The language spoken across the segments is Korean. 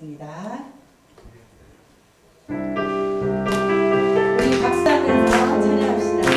하겠습니다. 우리 박수하면서 찬양합시다.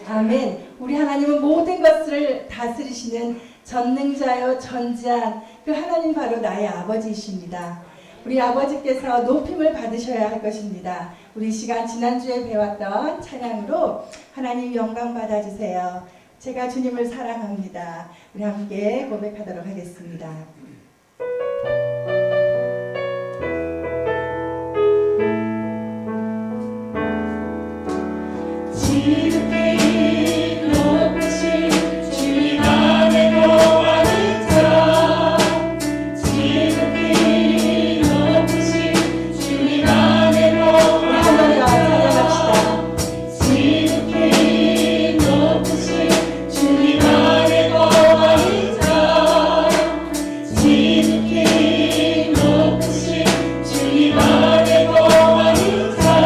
아멘. 우리 하나님은 모든 것을 다스리시는 전능자요 전지한 그 하나님 바로 나의 아버지이십니다. 우리 아버지께서 높임을 받으셔야 할 것입니다. 우리 시간 지난주에 배웠던 찬양으로 하나님 영광 받아주세요. 제가 주님을 사랑합니다. 우리 함께 고백하도록 하겠습니다. 지극히 높으신 주님 안에 거하는 자, 지극히 높으신 주님 안에 거하는 자, 한 번 더 찬양합시다. 지극히 높으신 주님 안에 거하는 자, 지극히 높으신 주님 안에 거하는 자,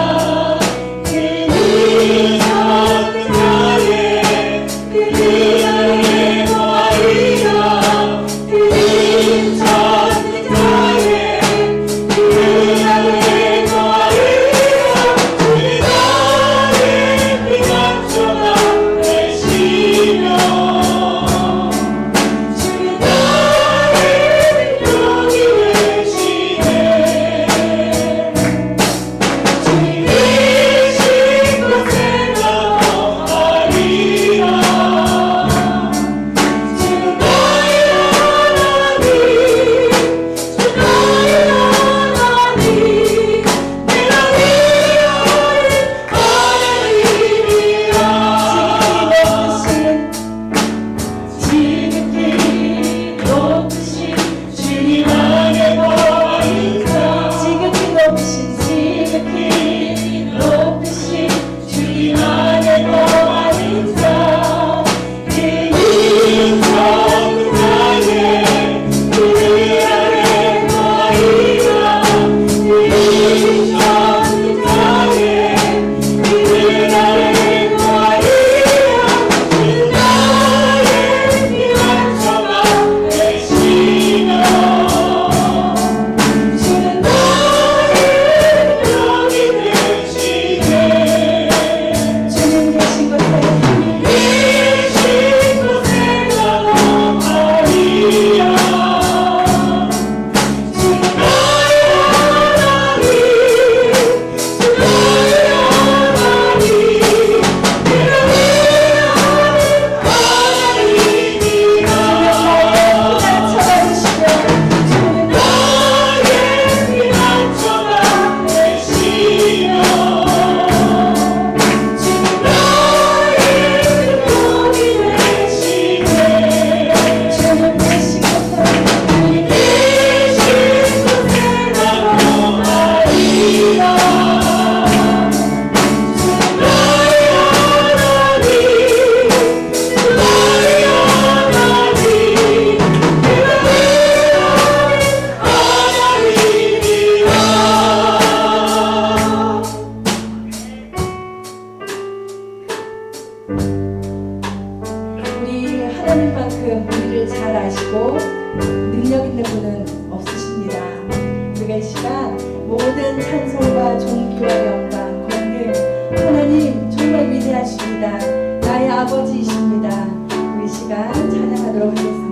하나님만큼 우리를 잘 아시고 능력 있는 분은 없으십니다. 우리가 이 시간 모든 찬송과 존귀와 영광, 권능, 하나님 정말 위대하십니다. 나의 아버지이십니다. 우리 시간 찬양하도록 하겠습니다.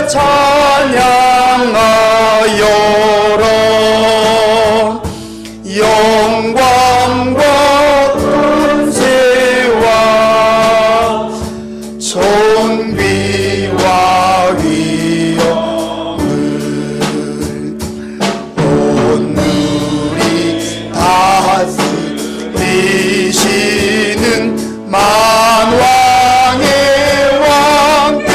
찬양하여라. 영광과 권세와 존귀와 위엄을 오늘이 다스리시는 만왕의 왕께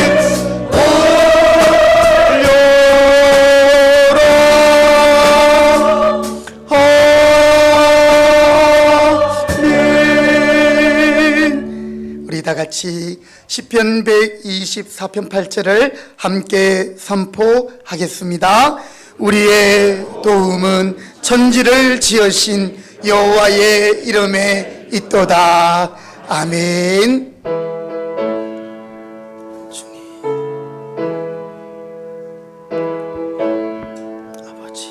다 같이 시편 124편 8절을 함께 선포하겠습니다. 우리의 도움은 천지를 지으신 여호와의 이름에 있도다. 아멘. 주님, 아버지,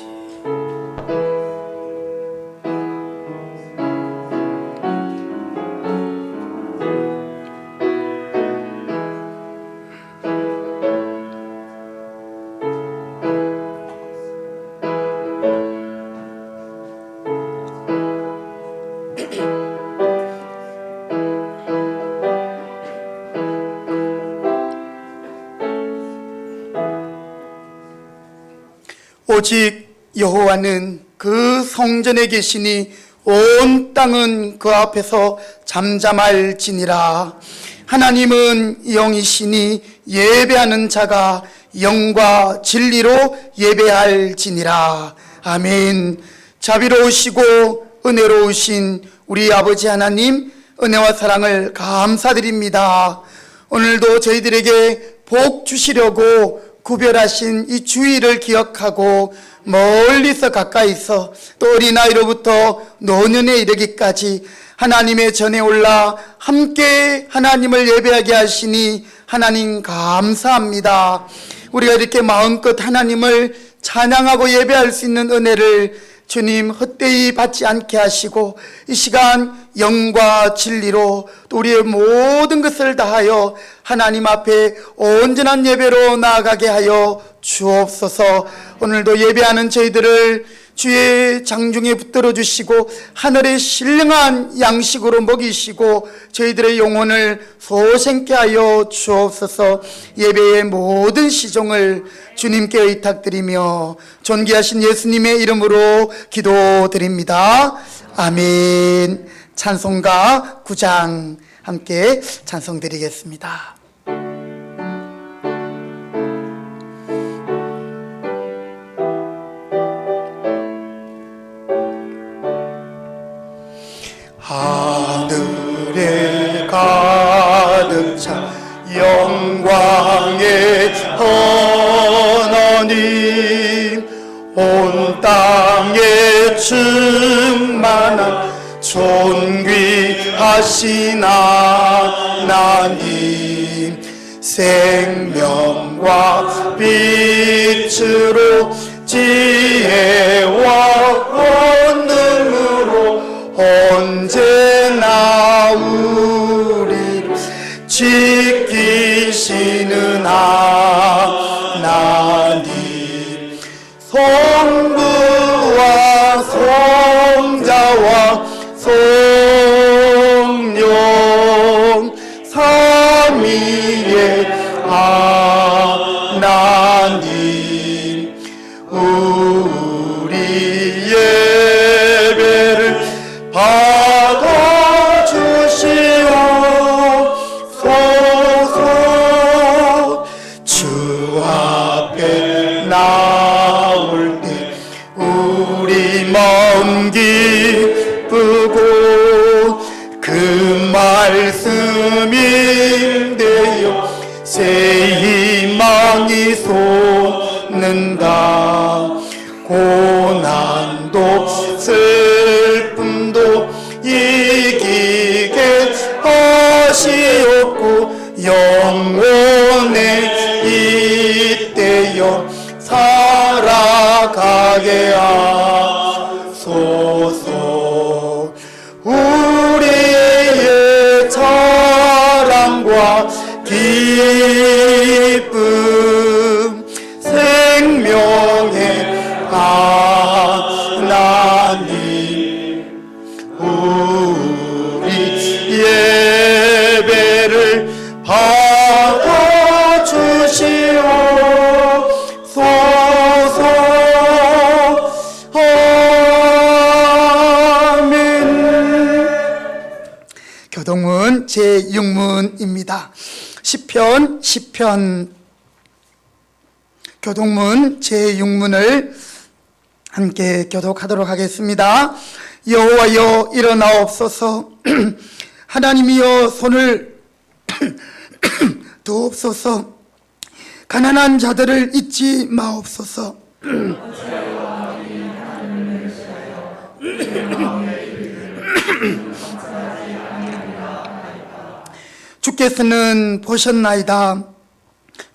오직 여호와는 그 성전에 계시니 온 땅은 그 앞에서 잠잠할지니라. 하나님은 영이시니 예배하는 자가 영과 진리로 예배할지니라. 아멘. 자비로우시고 은혜로우신 우리 아버지 하나님, 은혜와 사랑을 감사드립니다. 오늘도 저희들에게 복 주시려고 구별하신 이 주의를 기억하고 멀리서 가까이서 또 어린아이로부터 노년에 이르기까지 하나님의 전에 올라 함께 하나님을 예배하게 하시니 하나님 감사합니다. 우리가 이렇게 마음껏 하나님을 찬양하고 예배할 수 있는 은혜를 주님 헛되이 받지 않게 하시고 이 시간 영과 진리로 또 우리의 모든 것을 다하여 하나님 앞에 온전한 예배로 나아가게 하여 주옵소서. 오늘도 예배하는 저희들을 주의 장중에 붙들어 주시고 하늘의 신령한 양식으로 먹이시고 저희들의 영혼을 소생케 하여 주옵소서. 예배의 모든 시종을 주님께 의탁드리며 존귀하신 예수님의 이름으로 기도드립니다. 아멘. 찬송가 9장 함께 찬송드리겠습니다. 하늘에 가득 찬 영광의 하나님, 온 땅에 충만한 존귀하신 하나님, 생명과 빛으로 지혜와 권능으로 언제나 우리를 지키시는 하나님, 성부와 성자와 성령 삼위의 하나님, 우리 예배를 받아주시옵소서. 주 앞에 나올 때 우리 마음 기쁘고 그 말씀이 되어 새 희망이 솟는다. 고난도 슬픔도 이기게 하시옵고 영원에 이때여 살아가게 하소서. 우리의 자랑과 기쁨 하나님 우리 예배를 받아주시옵소서. 아멘. 교동문 제6문입니다. 시편 교동문 제6문을 함께 교독하도록 하겠습니다. 여호와여 일어나옵소서. 하나님이여 손을 두옵소서. 가난한 자들을 잊지 마옵소서. 주께서는 보셨나이다.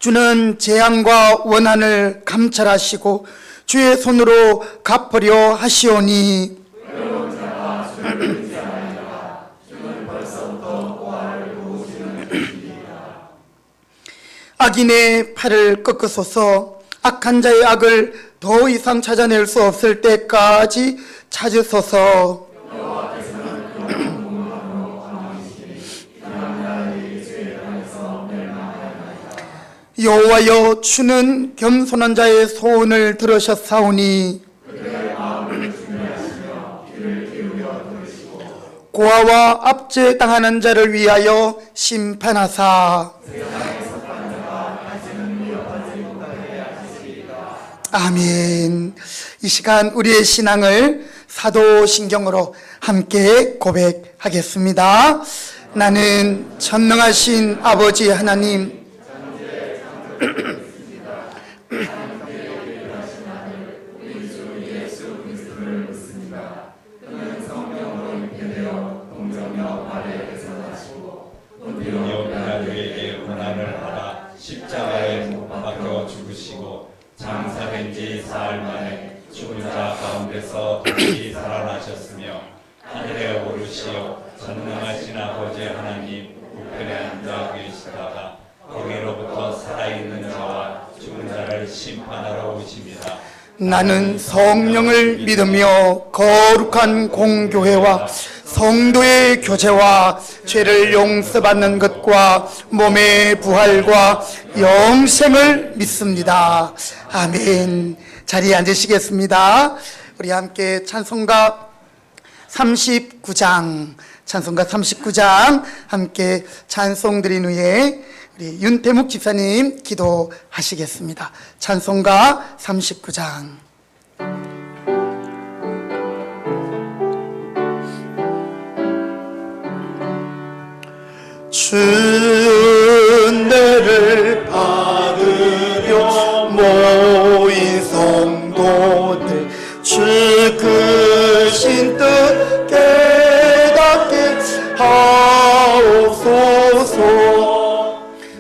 주는 재앙과 원한을 감찰하시고 주의 손으로 갚으려 하시오니 악인의 팔을 꺾으소서. 악한 자의 악을 더 이상 찾아낼 수 없을 때까지 찾으소서. 여호와여 주는 겸손한 자의 소원을 들으셨사오니 고아와 압제당하는 자를 위하여 심판하사. 아멘. 이 시간 우리의 신앙을 사도신경으로 함께 고백하겠습니다. 나는 전능하신 아버지 하나님 우리에게 고난을 받아 십자가에 못 박혀 죽으시고 장사된 지 사흘 만에 죽은 자 가운데서 다시 살아나셨으며 하늘에 오르시어 전능하신 아버지 하나님 우편에 앉아 계시다가 거기로부터 살아있는 자와 죽은 자를 심판하러 오십니다. 나는 성령을 믿으며 거룩한 공교회와 성도의 교제와 죄를 용서받는 것과 몸의 부활과 영생을 믿습니다. 아멘. 자리에 앉으시겠습니다. 우리 함께 찬송가 39장 함께 찬송 드린 후에 우리 윤태묵 집사님 기도하시겠습니다. 찬송가 39장. 은혜를 받으려 모인 성도들 주 크신 뜻 깨닫게 하옵소서.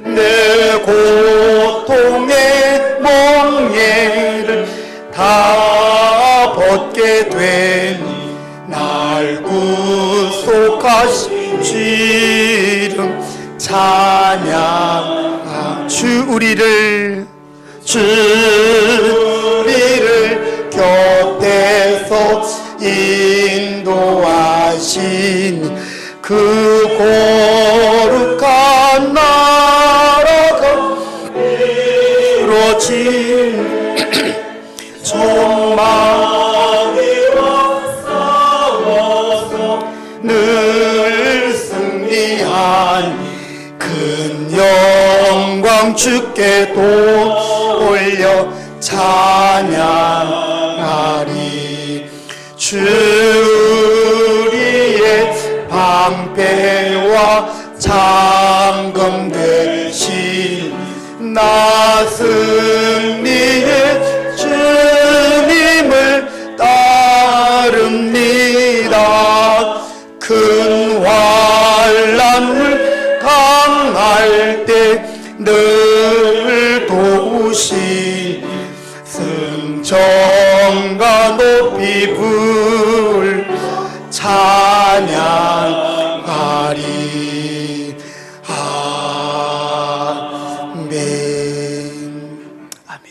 내 고통의 멍에를 다 벗게 되니 날 구속하신 주름 찬양. 주 우리를 곁에서 인도하신 그 거룩한 나라가 이루어진 정마리와 싸워서 늘 승리한 큰 영광 주께 돌려 찬양하리. 주 우리의 방패와 잠금 되신 나 승리의 주님을 따릅니다. 큰 환난을 당할 때 늘 도우신 승천과 높이 불 찬양하리. 아멘. 아멘.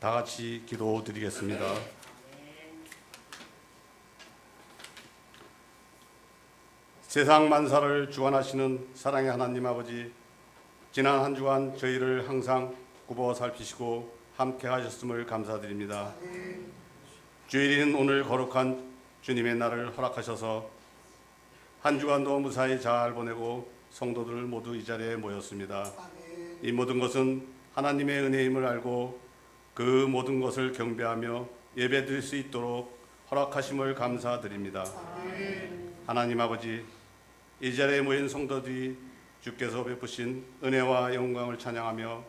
다 같이 기도드리겠습니다. 세상 만사를 주관하시는 사랑의 하나님 아버지, 지난 한 주간 저희를 항상 굽어 살피시고 함께 하셨음을 감사드립니다. 주일인 오늘 거룩한 주님의 날을 허락하셔서 한 주간도 무사히 잘 보내고 성도들 모두 이 자리에 모였습니다. 이 모든 것은 하나님의 은혜임을 알고 그 모든 것을 경배하며 예배드릴 수 있도록 허락하심을 감사드립니다. 하나님 아버지, 이 자리에 모인 성도들이 주께서 베푸신 은혜와 영광을 찬양하며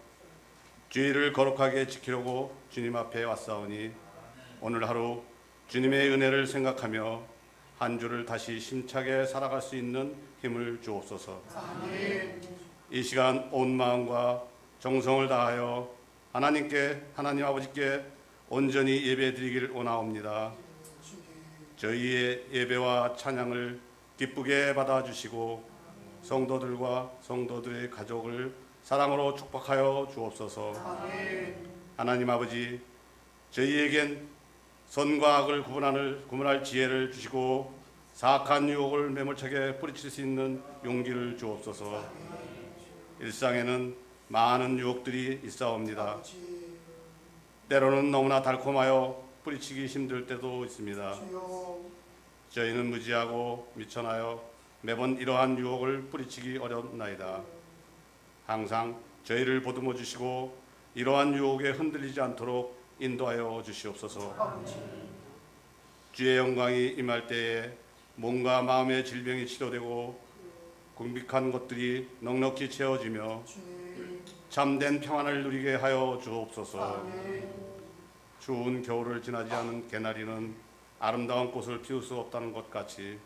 주일을 거룩하게 지키려고 주님 앞에 왔사오니 오늘 하루 주님의 은혜를 생각하며 한 주를 다시 힘차게 살아갈 수 있는 힘을 주옵소서. 이 시간 온 마음과 정성을 다하여 하나님 아버지께 온전히 예배드리기를 원하옵니다. 저희의 예배와 찬양을 기쁘게 받아주시고 성도들과 성도들의 가족을 사랑으로 축복하여 주옵소서. 하나님 아버지, 저희에겐 선과 악을 구분할 지혜를 주시고 사악한 유혹을 매몰차게 뿌리칠 수 있는 용기를 주옵소서. 일상에는 많은 유혹들이 있사옵니다. 때로는 너무나 달콤하여 뿌리치기 힘들 때도 있습니다. 저희는 무지하고 미천하여 매번 이러한 유혹을 뿌리치기 어렵나이다. 항상 저희를 보듬어 주시고 이러한 유혹에 흔들리지 않도록 인도하여 주시옵소서. 주의 영광이 임할 때에 몸과 마음의 질병이 치료되고 궁핍한 것들이 넉넉히 채워지며 참된 평안을 누리게 하여 주옵소서. 추운 겨울을 지나지 않은 개나리는 아름다운 꽃을 피울 수 없다는 것 같이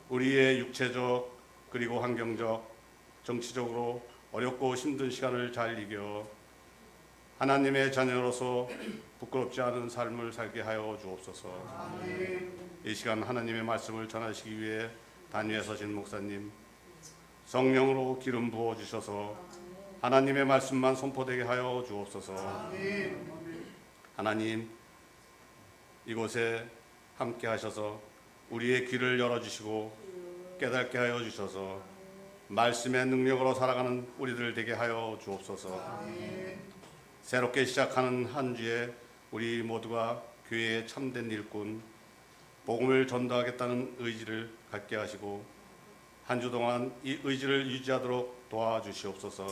우리의 육체적 그리고 환경적, 정치적으로 어렵고 힘든 시간을 잘 이겨 하나님의 자녀로서 부끄럽지 않은 삶을 살게 하여 주옵소서. 이 시간 하나님의 말씀을 전하시기 위해 단위에 서신 목사님, 성령으로 기름 부어 주셔서 하나님의 말씀만 선포되게 하여 주옵소서. 하나님, 이곳에 함께 하셔서 우리의 귀를 열어주시고 깨닫게 하여 주셔서 말씀의 능력으로 살아가는 우리들 되게 하여 주옵소서. 새롭게 시작하는 한 주에 우리 모두가 교회의 참된 일꾼, 복음을 전도하겠다는 의지를 갖게 하시고 한 주 동안 이 의지를 유지하도록 도와주시옵소서.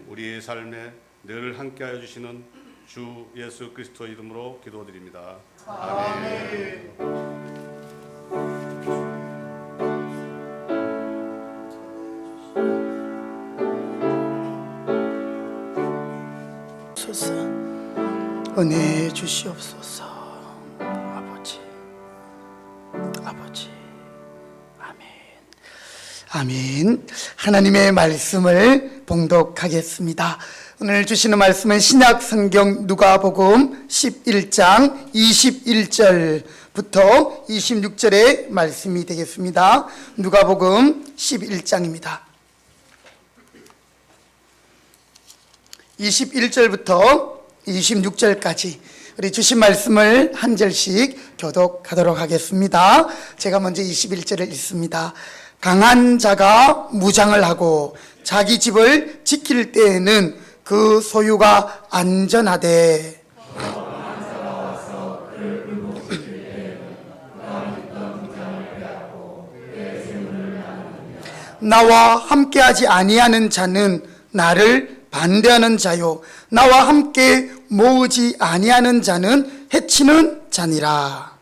우리의 삶에 늘 함께하여 주시는 주 예수 그리스도 이름으로 기도드립니다. 아멘. 은혜 주시옵소서. 아버지, 아멘. 하나님의 말씀을 봉독하겠습니다. 오늘 주시는 말씀은 신약 성경 누가복음 11장 21절부터 26절의 말씀이 되겠습니다. 누가복음 11장입니다. 21절부터 26절까지 우리 주신 말씀을 한 절씩 교독하도록 하겠습니다. 제가 먼저 21절을 읽습니다. 강한 자가 무장을 하고 자기 집을 지킬 때에는 그 소유가 안전하되 나와 함께하지 아니하는 자는 나를 반대하는 자요 나와 함께 모으지 아니하는 자는 해치는 자니라.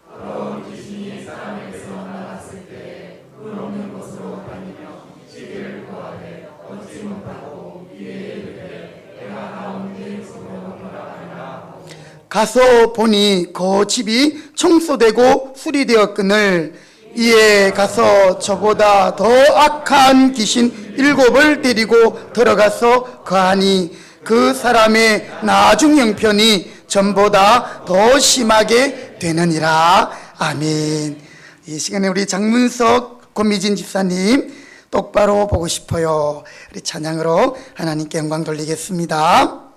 가서 보니 그 집이 청소되고 수리되었거늘 이에 가서 저보다 더 악한 귀신 7을 데리고 들어가서 거하니 그 사람의 나중 형편이 전보다 더 심하게 되느니라. 아멘. 이 시간에 우리 장문석 권미진 집사님 똑바로 보고 싶어요. 우리 찬양으로 하나님께 영광 돌리겠습니다.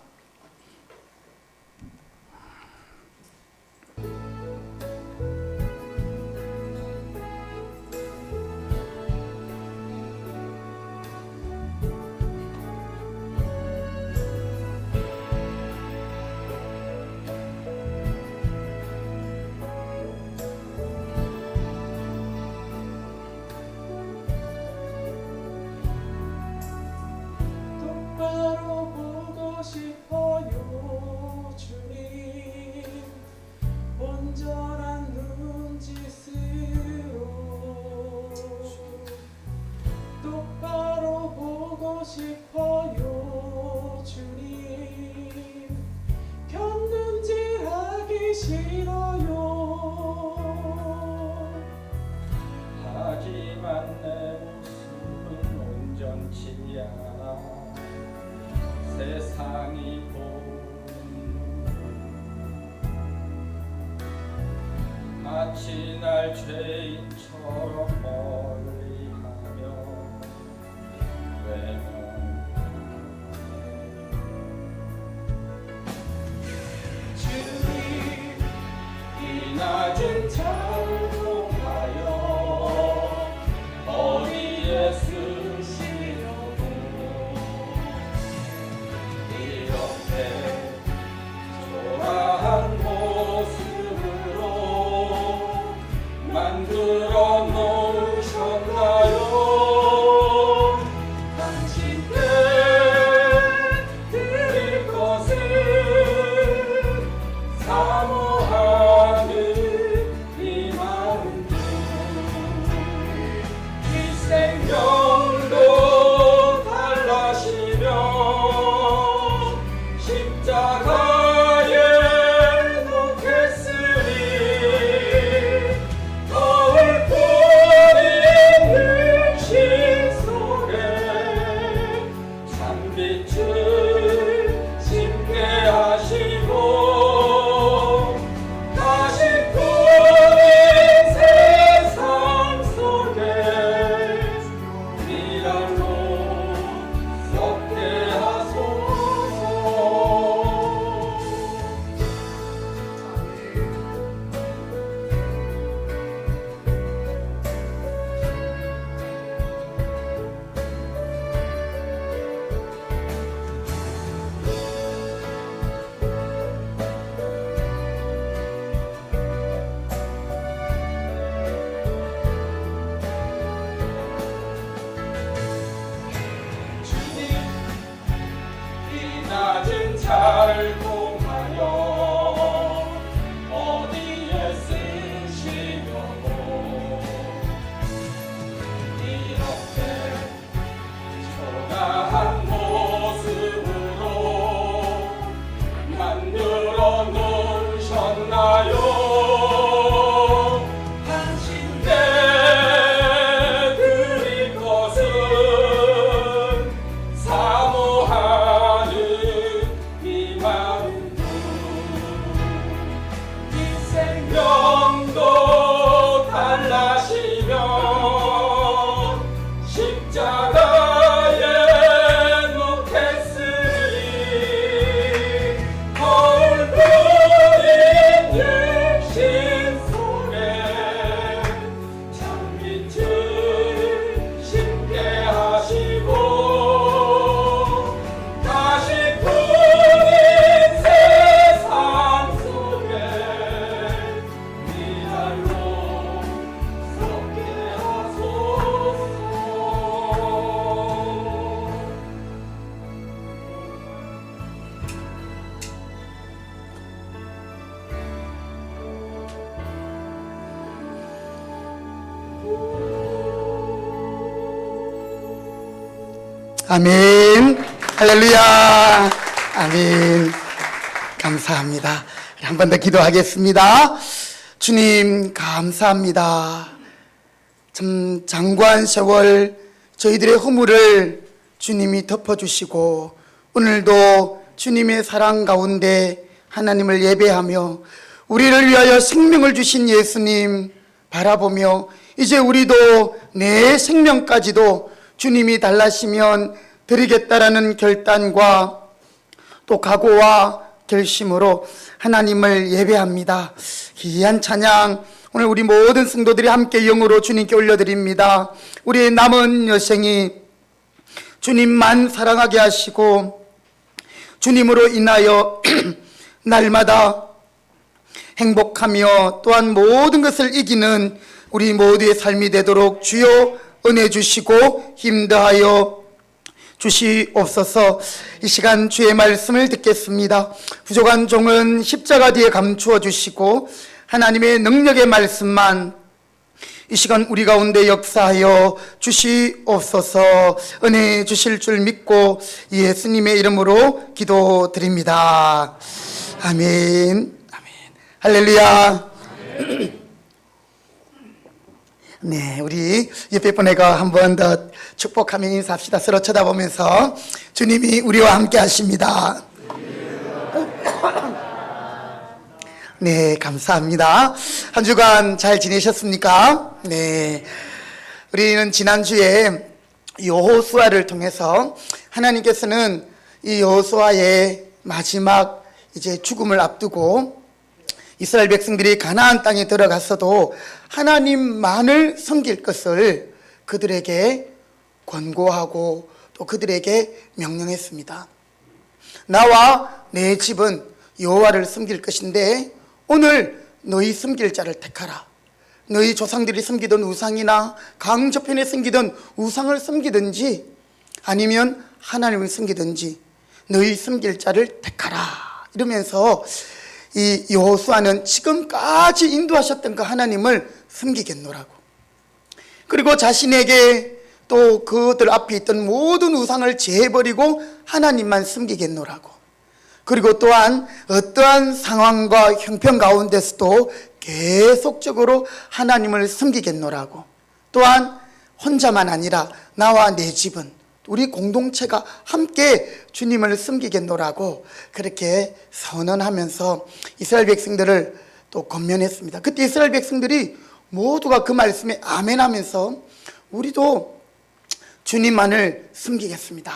날 죄인처럼 멀리하며 주님 이 낮은 찬송하여 어디에 쓰시려고 이렇게 초라한 모습으로 만들어 놓으셨나요? 당신께 드릴 것은 사모하는 이 마음 이 생명도 달라시며 십자가에 놓겠으니 거울 뿌린 육신 속에 참빛을 심게 하시고 다시 꾸린 세상 속에 미랄로 썩게 하소서. 주님 이 낮은 잘 통하여 어디에 쓰시려고 이렇게 초라한 모습으로 만들어 놓으셨나요? 당신께 드릴 것은 사모하는 이 마음도 이 생명도 달라시며 십자가에 놓겠으니 거울 뿌린 육신 속에 참빛을 심게 하시고 다시 꾸린 세상 속에 미랄로 썩게 하소서. 아멘. 할렐루야. 아멘. 감사합니다. 한 번 더 기도하겠습니다. 주님, 감사합니다. 참 장구한 세월 저희들의 허물을 주님이 덮어주시고 오늘도 주님의 사랑 가운데 하나님을 예배하며 우리를 위하여 생명을 주신 예수님 바라보며 이제 우리도 내 생명까지도 주님이 달라시면 드리겠다라는 결단과 또 각오와 결심으로 하나님을 예배합니다. 귀한 찬양 오늘 우리 모든 성도들이 함께 영으로 주님께 올려드립니다. 우리의 남은 여생이 주님만 사랑하게 하시고 주님으로 인하여 날마다 행복하며 또한 모든 것을 이기는 우리 모두의 삶이 되도록 주여 은혜 주시고 힘더하여 주시옵소서. 이 시간 주의 말씀을 듣겠습니다. 부족한 종은 십자가 뒤에 감추어 주시고 하나님의 능력의 말씀만 이 시간 우리 가운데 역사하여 주시옵소서. 은혜 주실 줄 믿고 예수님의 이름으로 기도드립니다. 아멘. 아멘. 할렐루야. 네, 우리 옆에 분에가 한 번 더 축복하며 인사합시다. 서로 쳐다보면서 주님이 우리와 함께 하십니다. 네, 감사합니다. 한 주간 잘 지내셨습니까? 네. 우리는 지난주에 여호수아를 통해서 하나님께서는 이 여호수아의 마지막 이제 죽음을 앞두고 이스라엘 백성들이 가나안 땅에 들어갔어도 하나님만을 섬길 것을 그들에게 권고하고 또 그들에게 명령했습니다. 나와 내 집은 여호와를 섬길 것인데 오늘 너희 섬길 자를 택하라. 너희 조상들이 섬기던 우상이나 강 저편에 섬기던 우상을 섬기든지 아니면 하나님을 섬기든지 너희 섬길 자를 택하라. 이러면서 이 여호수아는 지금까지 인도하셨던 그 하나님을 섬기겠노라고. 그리고 자신에게 또 그들 앞에 있던 모든 우상을 제해버리고 하나님만 섬기겠노라고. 그리고 또한 어떠한 상황과 형편 가운데서도 계속적으로 하나님을 섬기겠노라고. 또한 혼자만 아니라 나와 내 집은 우리 공동체가 함께 주님을 섬기겠노라고 그렇게 선언하면서 이스라엘 백성들을 또 권면했습니다. 그때 이스라엘 백성들이 모두가 그 말씀에 아멘하면서 우리도 주님만을 섬기겠습니다.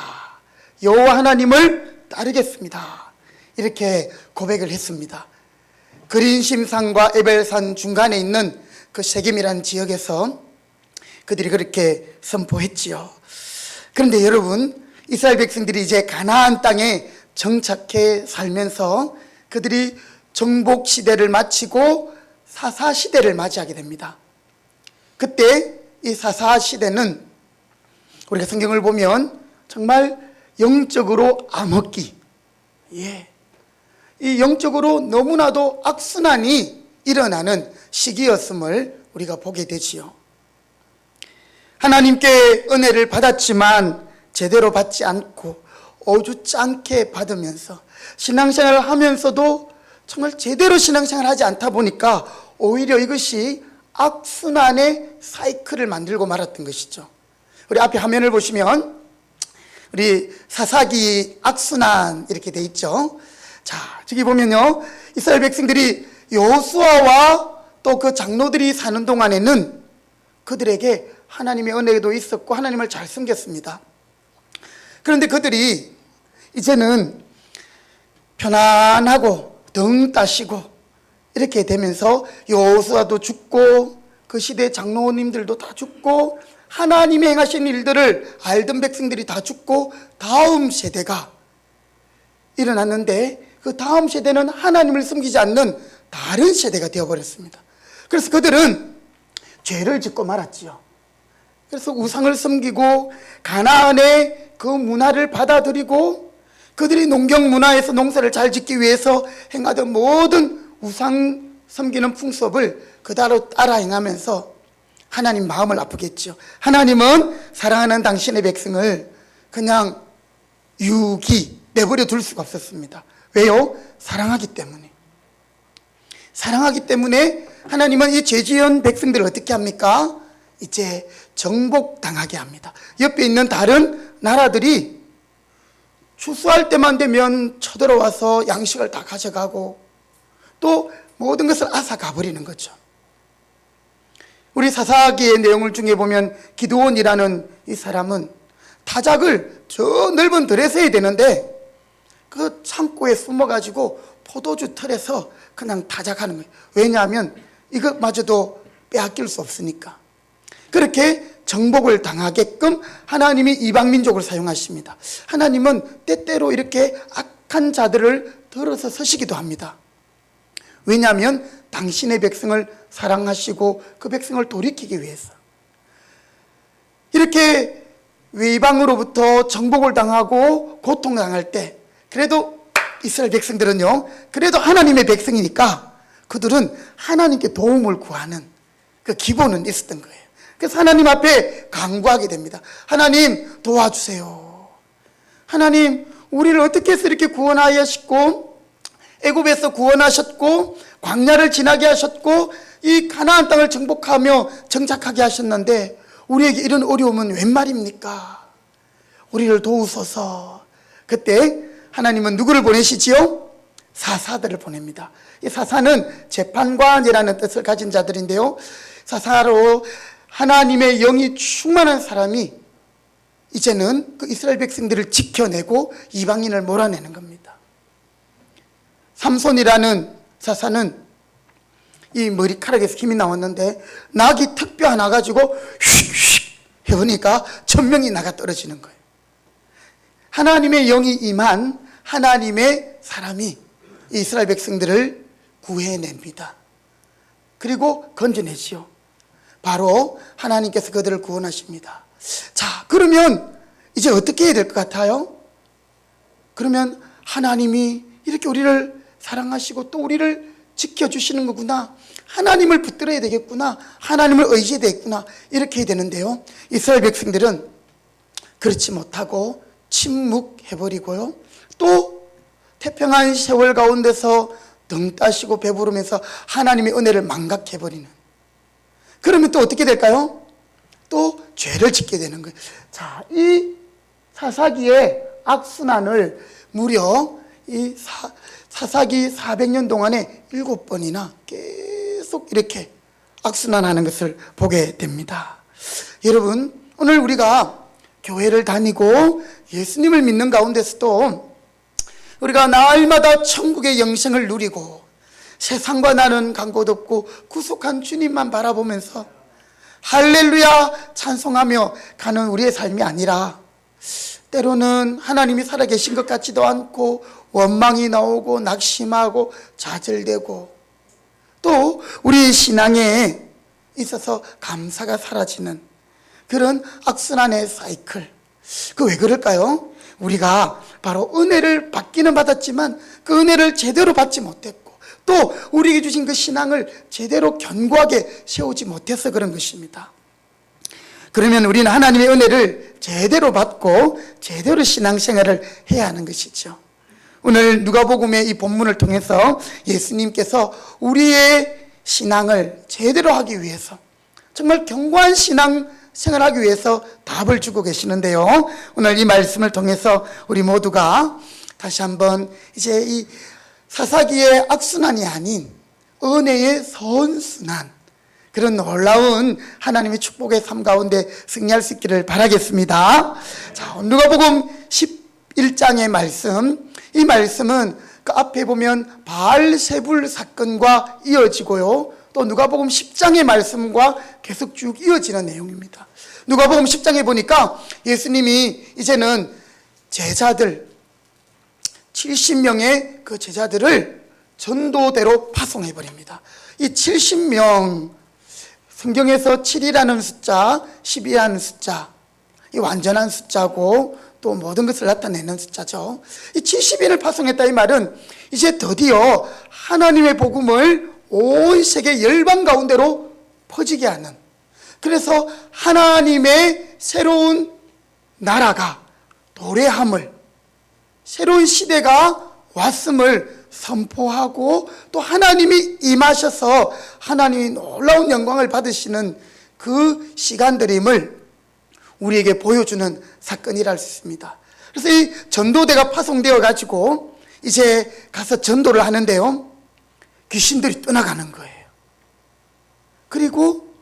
여호와 하나님을 따르겠습니다. 이렇게 고백을 했습니다. 그린심산과 에벨산 중간에 있는 그 세겜이라는 지역에서 그들이 그렇게 선포했지요. 그런데 여러분, 이스라엘 백성들이 이제 가나안 땅에 정착해 살면서 그들이 정복 시대를 마치고 사사 시대를 맞이하게 됩니다. 그때 이 사사 시대는 우리가 성경을 보면 정말 영적으로 암흑기, 이 영적으로 너무나도 악순환이 일어나는 시기였음을 우리가 보게 되지요. 하나님께 은혜를 받았지만 제대로 받지 않고 오죽지 않게 받으면서 신앙생활을 하면서도 정말 제대로 신앙생활을 하지 않다 보니까 오히려 이것이 악순환의 사이클을 만들고 말았던 것이죠. 우리 앞에 화면을 보시면 우리 사사기 악순환 이렇게 돼 있죠. 자, 저기 보면요, 이스라엘 백성들이 여호수아와 또 그 장로들이 사는 동안에는 그들에게 하나님의 은혜도 있었고 하나님을 잘 섬겼습니다. 그런데 그들이 이제는 편안하고 등 따시고 이렇게 되면서 여호수아도 죽고 그 시대 장로님들도 다 죽고 하나님이 행하신 일들을 알던 백성들이 다 죽고 다음 세대가 일어났는데 그 다음 세대는 하나님을 섬기지 않는 다른 세대가 되어버렸습니다. 그래서 그들은 죄를 짓고 말았지요. 그래서 우상을 섬기고 가나안의 그 문화를 받아들이고 그들이 농경 문화에서 농사를 잘 짓기 위해서 행하던 모든 우상 섬기는 풍습을 그대로 따라 행하면서 하나님 마음을 아프게 했죠. 하나님은 사랑하는 당신의 백성을 그냥 유기 내버려 둘 수가 없었습니다. 왜요? 사랑하기 때문에. 사랑하기 때문에 하나님은 이 죄지은 백성들을 어떻게 합니까? 이제 정복당하게 합니다. 옆에 있는 다른 나라들이 추수할 때만 되면 쳐들어와서 양식을 다 가져가고 또 모든 것을 앗아가 버리는 거죠. 우리 사사기의 내용을 중에 보면 기드온이라는 이 사람은 타작을 저 넓은 들에서 해야 되는데 그 창고에 숨어가지고 포도주 틀에서 그냥 타작하는 거예요. 왜냐하면 이것마저도 빼앗길 수 없으니까. 그렇게 정복을 당하게끔 하나님이 이방민족을 사용하십니다. 하나님은 때때로 이렇게 악한 자들을 들어서 서시기도 합니다. 왜냐하면 당신의 백성을 사랑하시고 그 백성을 돌이키기 위해서. 이렇게 외방으로부터 정복을 당하고 고통당할 때 그래도 이스라엘 백성들은요, 그래도 하나님의 백성이니까 그들은 하나님께 도움을 구하는 그 기본은 있었던 거예요. 그래서 하나님 앞에 간구하게 됩니다. 하나님 도와주세요. 하나님 우리를 어떻게 해서 이렇게 구원하셨고 애굽에서 구원하셨고 광야를 지나게 하셨고 이 가나안 땅을 정복하며 정착하게 하셨는데 우리에게 이런 어려움은 웬 말입니까? 우리를 도우소서. 그때 하나님은 누구를 보내시지요? 사사들을 보냅니다. 이 사사는 재판관이라는 뜻을 가진 자들인데요, 사사로 하나님의 영이 충만한 사람이 이제는 그 이스라엘 백성들을 지켜내고 이방인을 몰아내는 겁니다. 삼손이라는 사사는 이 머리카락에서 힘이 나왔는데 낙이 턱뼈 하나 가지고 휙휙 해보니까 1000명이 나가 떨어지는 거예요. 하나님의 영이 임한 하나님의 사람이 이스라엘 백성들을 구해냅니다. 그리고 건져내지요. 바로 하나님께서 그들을 구원하십니다. 자, 그러면 이제 어떻게 해야 될 것 같아요? 그러면 하나님이 이렇게 우리를 사랑하시고 또 우리를 지켜주시는 거구나, 하나님을 붙들어야 되겠구나, 하나님을 의지해야 되겠구나, 이렇게 해야 되는데요, 이스라엘 백성들은 그렇지 못하고 침묵해버리고요, 또 태평한 세월 가운데서 등 따시고 배부르면서 하나님의 은혜를 망각해버리는, 그러면 또 어떻게 될까요? 또 죄를 짓게 되는 거예요. 자, 이 사사기의 악순환을 무려 이 사사기 400년 동안에 7번이나 계속 이렇게 악순환하는 것을 보게 됩니다. 여러분, 오늘 우리가 교회를 다니고 예수님을 믿는 가운데서도 우리가 날마다 천국의 영생을 누리고 세상과 나는 간곳 없고 구속한 주님만 바라보면서 할렐루야 찬송하며 가는 우리의 삶이 아니라, 때로는 하나님이 살아계신 것 같지도 않고 원망이 나오고 낙심하고 좌절되고, 또 우리 신앙에 있어서 감사가 사라지는 그런 악순환의 사이클. 그 왜 그럴까요? 우리가 바로 은혜를 받기는 받았지만 그 은혜를 제대로 받지 못했고, 또 우리에게 주신 그 신앙을 제대로 견고하게 세우지 못해서 그런 것입니다. 그러면 우리는 하나님의 은혜를 제대로 받고 제대로 신앙생활을 해야 하는 것이죠. 오늘 누가복음의 이 본문을 통해서 예수님께서 우리의 신앙을 제대로 하기 위해서, 정말 견고한 신앙생활을 하기 위해서 답을 주고 계시는데요, 오늘 이 말씀을 통해서 우리 모두가 다시 한번 이제 이 사사기의 악순환이 아닌 은혜의 선순환, 그런 놀라운 하나님의 축복의 삶 가운데 승리할 수 있기를 바라겠습니다. 자, 누가복음 11장의 말씀, 이 말씀은 그 앞에 보면 바알세불 사건과 이어지고요, 또 누가복음 10장의 말씀과 계속 쭉 이어지는 내용입니다. 누가복음 10장에 보니까 예수님이 이제는 제자들 70명의 그 제자들을 전도대로 파송해버립니다. 이 70명, 성경에서 7이라는 숫자, 12라는 숫자, 이 완전한 숫자고 또 모든 것을 나타내는 숫자죠. 이 70인을 파송했다, 이 말은 이제 드디어 하나님의 복음을 온 세계 열방 가운데로 퍼지게 하는, 그래서 하나님의 새로운 나라가 도래함을, 새로운 시대가 왔음을 선포하고, 또 하나님이 임하셔서 하나님이 놀라운 영광을 받으시는 그 시간들임을 우리에게 보여주는 사건이라 할 수 있습니다. 그래서 이 전도대가 파송되어 가지고 이제 가서 전도를 하는데요, 귀신들이 떠나가는 거예요. 그리고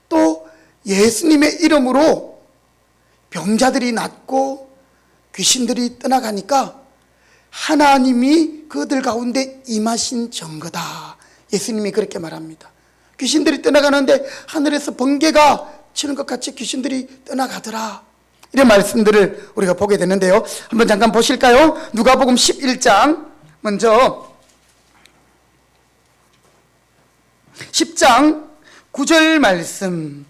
또 예수님의 이름으로 병자들이 낫고 귀신들이 떠나가니까 하나님이 그들 가운데 임하신 증거다, 예수님이 그렇게 말합니다. 귀신들이 떠나가는데 하늘에서 번개가 치는 것 같이 귀신들이 떠나가더라, 이런 말씀들을 우리가 보게 되는데요, 한번 잠깐 보실까요? 누가복음 11장 먼저 10장 9절 말씀,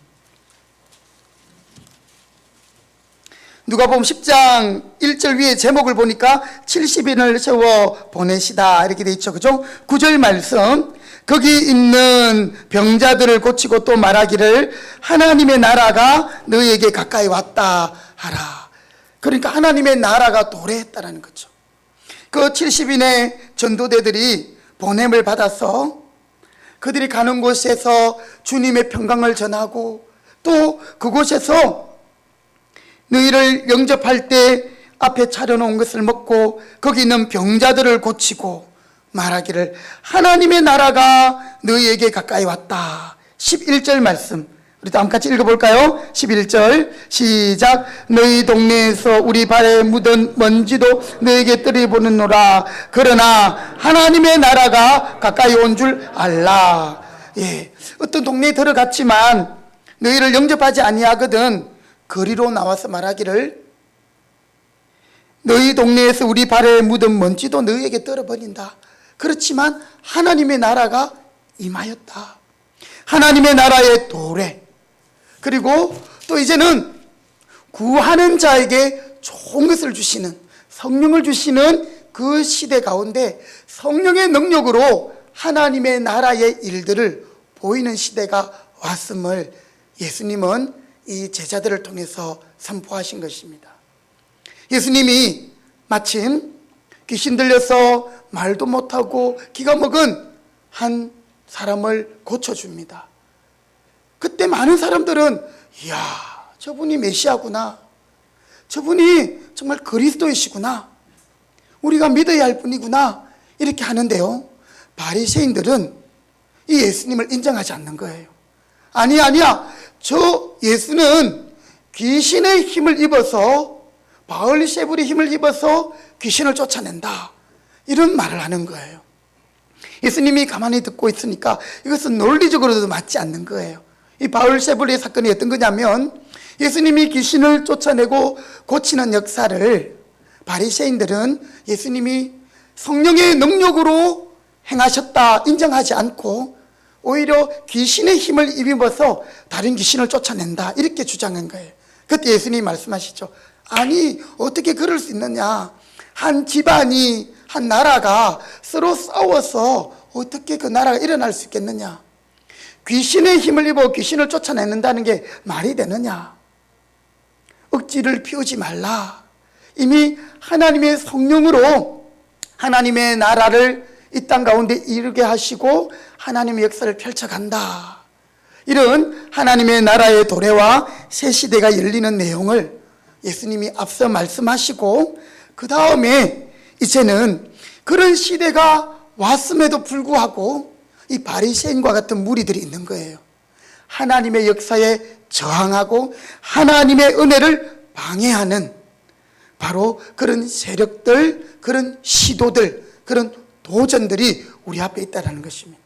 누가복음 10장 1절 위에 제목을 보니까 70인을 세워 보내시다 이렇게 돼 있죠, 그죠? 9절 말씀, 거기 있는 병자들을 고치고 또 말하기를 하나님의 나라가 너희에게 가까이 왔다 하라. 그러니까 하나님의 나라가 도래했다라는 거죠. 그 70인의 전도대들이 보냄을 받아서 그들이 가는 곳에서 주님의 평강을 전하고, 또 그곳에서 너희를 영접할 때 앞에 차려놓은 것을 먹고 거기 있는 병자들을 고치고, 말하기를 하나님의 나라가 너희에게 가까이 왔다. 11절 말씀 우리 다 함께 같이 읽어볼까요? 11절 시작. 너희 동네에서 우리 발에 묻은 먼지도 너에게 떨어보는노라. 그러나 하나님의 나라가 가까이 온 줄 알라. 예, 어떤 동네에 들어갔지만 너희를 영접하지 아니하거든 거리로 나와서 말하기를 너희 동네에서 우리 발에 묻은 먼지도 너희에게 떨어버린다. 그렇지만 하나님의 나라가 임하였다. 하나님의 나라의 도래, 그리고 또 이제는 구하는 자에게 좋은 것을 주시는, 성령을 주시는 그 시대 가운데 성령의 능력으로 하나님의 나라의 일들을 보이는 시대가 왔음을 예수님은 이 제자들을 통해서 선포하신 것입니다. 예수님이 마침 귀신 들려서 말도 못하고 기가 먹은 한 사람을 고쳐줍니다. 그때 많은 사람들은 이야, 저분이 메시아구나, 저분이 정말 그리스도이시구나, 우리가 믿어야 할 분이구나 이렇게 하는데요, 바리새인들은 이 예수님을 인정하지 않는 거예요. 아니야, 저 예수는 귀신의 힘을 입어서, 바울세불의 힘을 입어서 귀신을 쫓아낸다, 이런 말을 하는 거예요. 예수님이 가만히 듣고 있으니까 이것은 논리적으로도 맞지 않는 거예요. 이 바울세불의 사건이 어떤 거냐면, 예수님이 귀신을 쫓아내고 고치는 역사를 바리새인들은 예수님이 성령의 능력으로 행하셨다 인정하지 않고 오히려 귀신의 힘을 입어서 다른 귀신을 쫓아낸다 이렇게 주장한 거예요. 그때 예수님이 말씀하시죠. 아니, 어떻게 그럴 수 있느냐, 한 집안이, 한 나라가 서로 싸워서 어떻게 그 나라가 일어날 수 있겠느냐, 귀신의 힘을 입어 귀신을 쫓아내는다는 게 말이 되느냐, 억지를 피우지 말라. 이미 하나님의 성령으로 하나님의 나라를 이 땅 가운데 이루게 하시고 하나님의 역사를 펼쳐간다, 이런 하나님의 나라의 도래와 새 시대가 열리는 내용을 예수님이 앞서 말씀하시고, 그 다음에 이제는 그런 시대가 왔음에도 불구하고 이 바리새인과 같은 무리들이 있는 거예요. 하나님의 역사에 저항하고 하나님의 은혜를 방해하는 바로 그런 세력들, 그런 시도들, 그런 도전들이 우리 앞에 있다는 것입니다.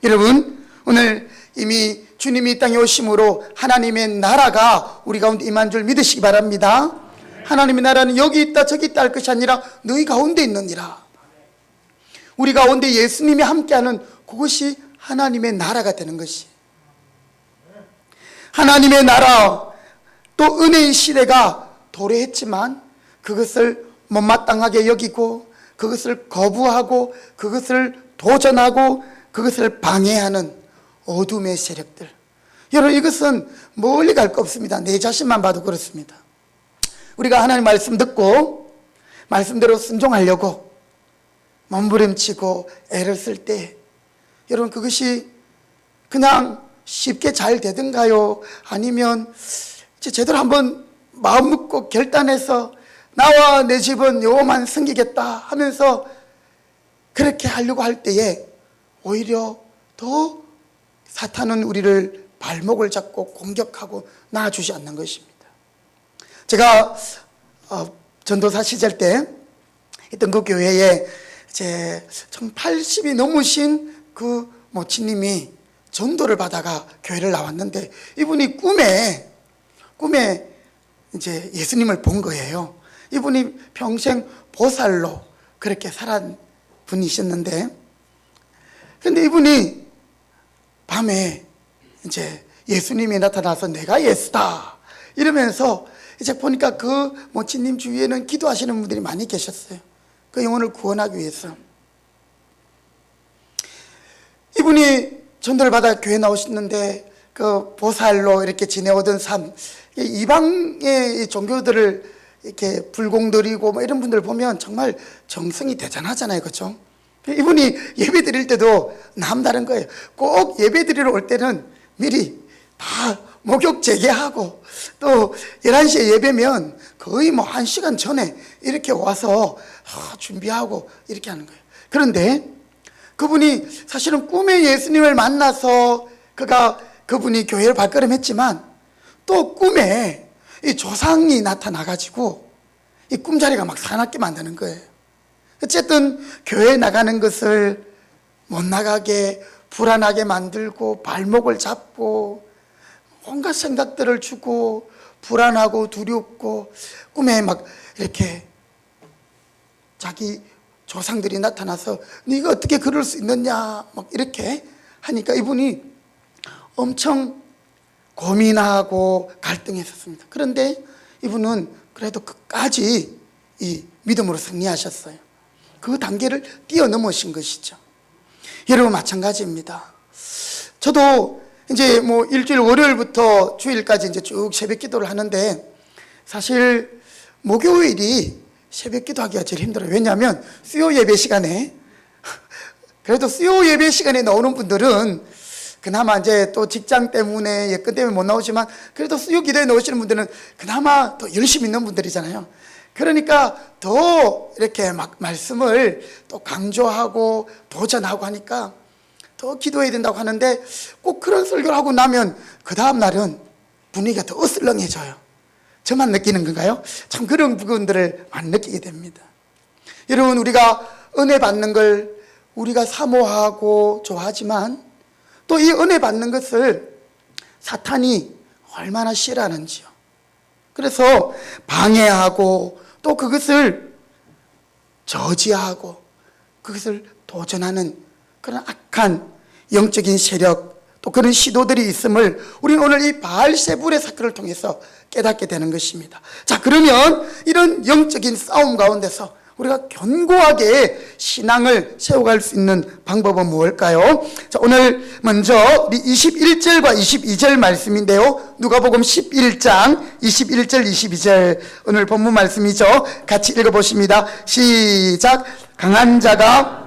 여러분, 오늘 이미 주님이 이 땅에 오심으로 하나님의 나라가 우리 가운데 임한 줄 믿으시기 바랍니다. 하나님의 나라는 여기 있다 저기 있다 할 것이 아니라 너희 가운데 있느니라. 우리 가운데 예수님이 함께하는 그것이 하나님의 나라가 되는 것이, 하나님의 나라, 또 은혜의 시대가 도래했지만 그것을 못마땅하게 여기고 그것을 거부하고 그것을 도전하고 그것을 방해하는 어둠의 세력들, 여러분, 이것은 멀리 갈 거 없습니다. 내 자신만 봐도 그렇습니다. 우리가 하나님 말씀 듣고 말씀대로 순종하려고 몸부림치고 애를 쓸 때, 여러분, 그것이 그냥 쉽게 잘 되든가요? 아니면 제대로 한번 마음 먹고 결단해서 나와 내 집은 여호와만 섬기겠다 하면서 그렇게 하려고 할 때에 오히려 더 사탄은 우리를 발목을 잡고 공격하고 나아주지 않는 것입니다. 제가 전도사 시절 때 있던 그 교회에 제 80이 넘으신 그 모치님이 전도를 받아가 교회를 나왔는데, 이분이 꿈에 이제 예수님을 본 거예요. 이분이 평생 보살로 그렇게 살았 분이셨는데, 근데 이분이 밤에 이제 예수님이 나타나서 내가 예수다 이러면서, 이제 보니까 그 모치님 주위에는 기도하시는 분들이 많이 계셨어요. 그 영혼을 구원하기 위해서. 이분이 전도를 받아 교회 나오셨는데 그 보살로 이렇게 지내오던 삶, 이방의 종교들을 이렇게 불공드리고 뭐 이런 분들 보면 정말 정성이 대단하잖아요, 그렇죠? 이분이 예배 드릴 때도 남다른 거예요. 꼭 예배 드리러 올 때는 미리 다 목욕 재개하고, 또 11시에 예배면 거의 뭐 1시간 전에 이렇게 와서 준비하고 이렇게 하는 거예요. 그런데 그분이 사실은 꿈에 예수님을 만나서 그분이 교회를 발걸음했지만 또 꿈에 이 조상이 나타나가지고 이 꿈자리가 막 사납게 만드는 거예요. 어쨌든 교회 나가는 것을 못 나가게 불안하게 만들고 발목을 잡고 온갖 생각들을 주고 불안하고 두렵고 꿈에 막 이렇게 자기 조상들이 나타나서 네가 어떻게 그럴 수 있느냐 막 이렇게 하니까 이분이 엄청 고민하고 갈등했었습니다. 그런데 이분은 그래도 끝까지 이 믿음으로 승리하셨어요. 그 단계를 뛰어넘으신 것이죠. 여러분 마찬가지입니다. 저도 이제 뭐 일주일 월요일부터 주일까지 이제 쭉 새벽 기도를 하는데 사실 목요일이 새벽 기도하기가 제일 힘들어요. 왜냐하면 수요 예배 시간에 그래도 수요 예배 시간에 나오는 분들은 그나마 이제 또 직장 때문에 예건 때문에 못 나오지만 그래도 수요 기도에 나오시는 분들은 그나마 더 열심히 있는 분들이잖아요. 그러니까 더 이렇게 막 말씀을 또 강조하고 도전하고 하니까 더 기도해야 된다고 하는데 꼭 그런 설교를 하고 나면 그 다음 날은 분위기가 더 어슬렁해져요. 저만 느끼는 건가요? 참 그런 부분들을 많이 느끼게 됩니다. 여러분 우리가 은혜 받는 걸 우리가 사모하고 좋아하지만 또 이 은혜 받는 것을 사탄이 얼마나 싫어하는지요. 그래서 방해하고 또 그것을 저지하고 그것을 도전하는 그런 악한 영적인 세력 또 그런 시도들이 있음을 우리는 오늘 이 바알세불의 사건을 통해서 깨닫게 되는 것입니다. 자, 그러면 이런 영적인 싸움 가운데서 우리가 견고하게 신앙을 세워갈 수 있는 방법은 무엇일까요? 자, 오늘 먼저 21절과 22절 말씀인데요. 누가복음 11장 21절 22절 오늘 본문 말씀이죠. 같이 읽어보십니다. 시작. 강한 자가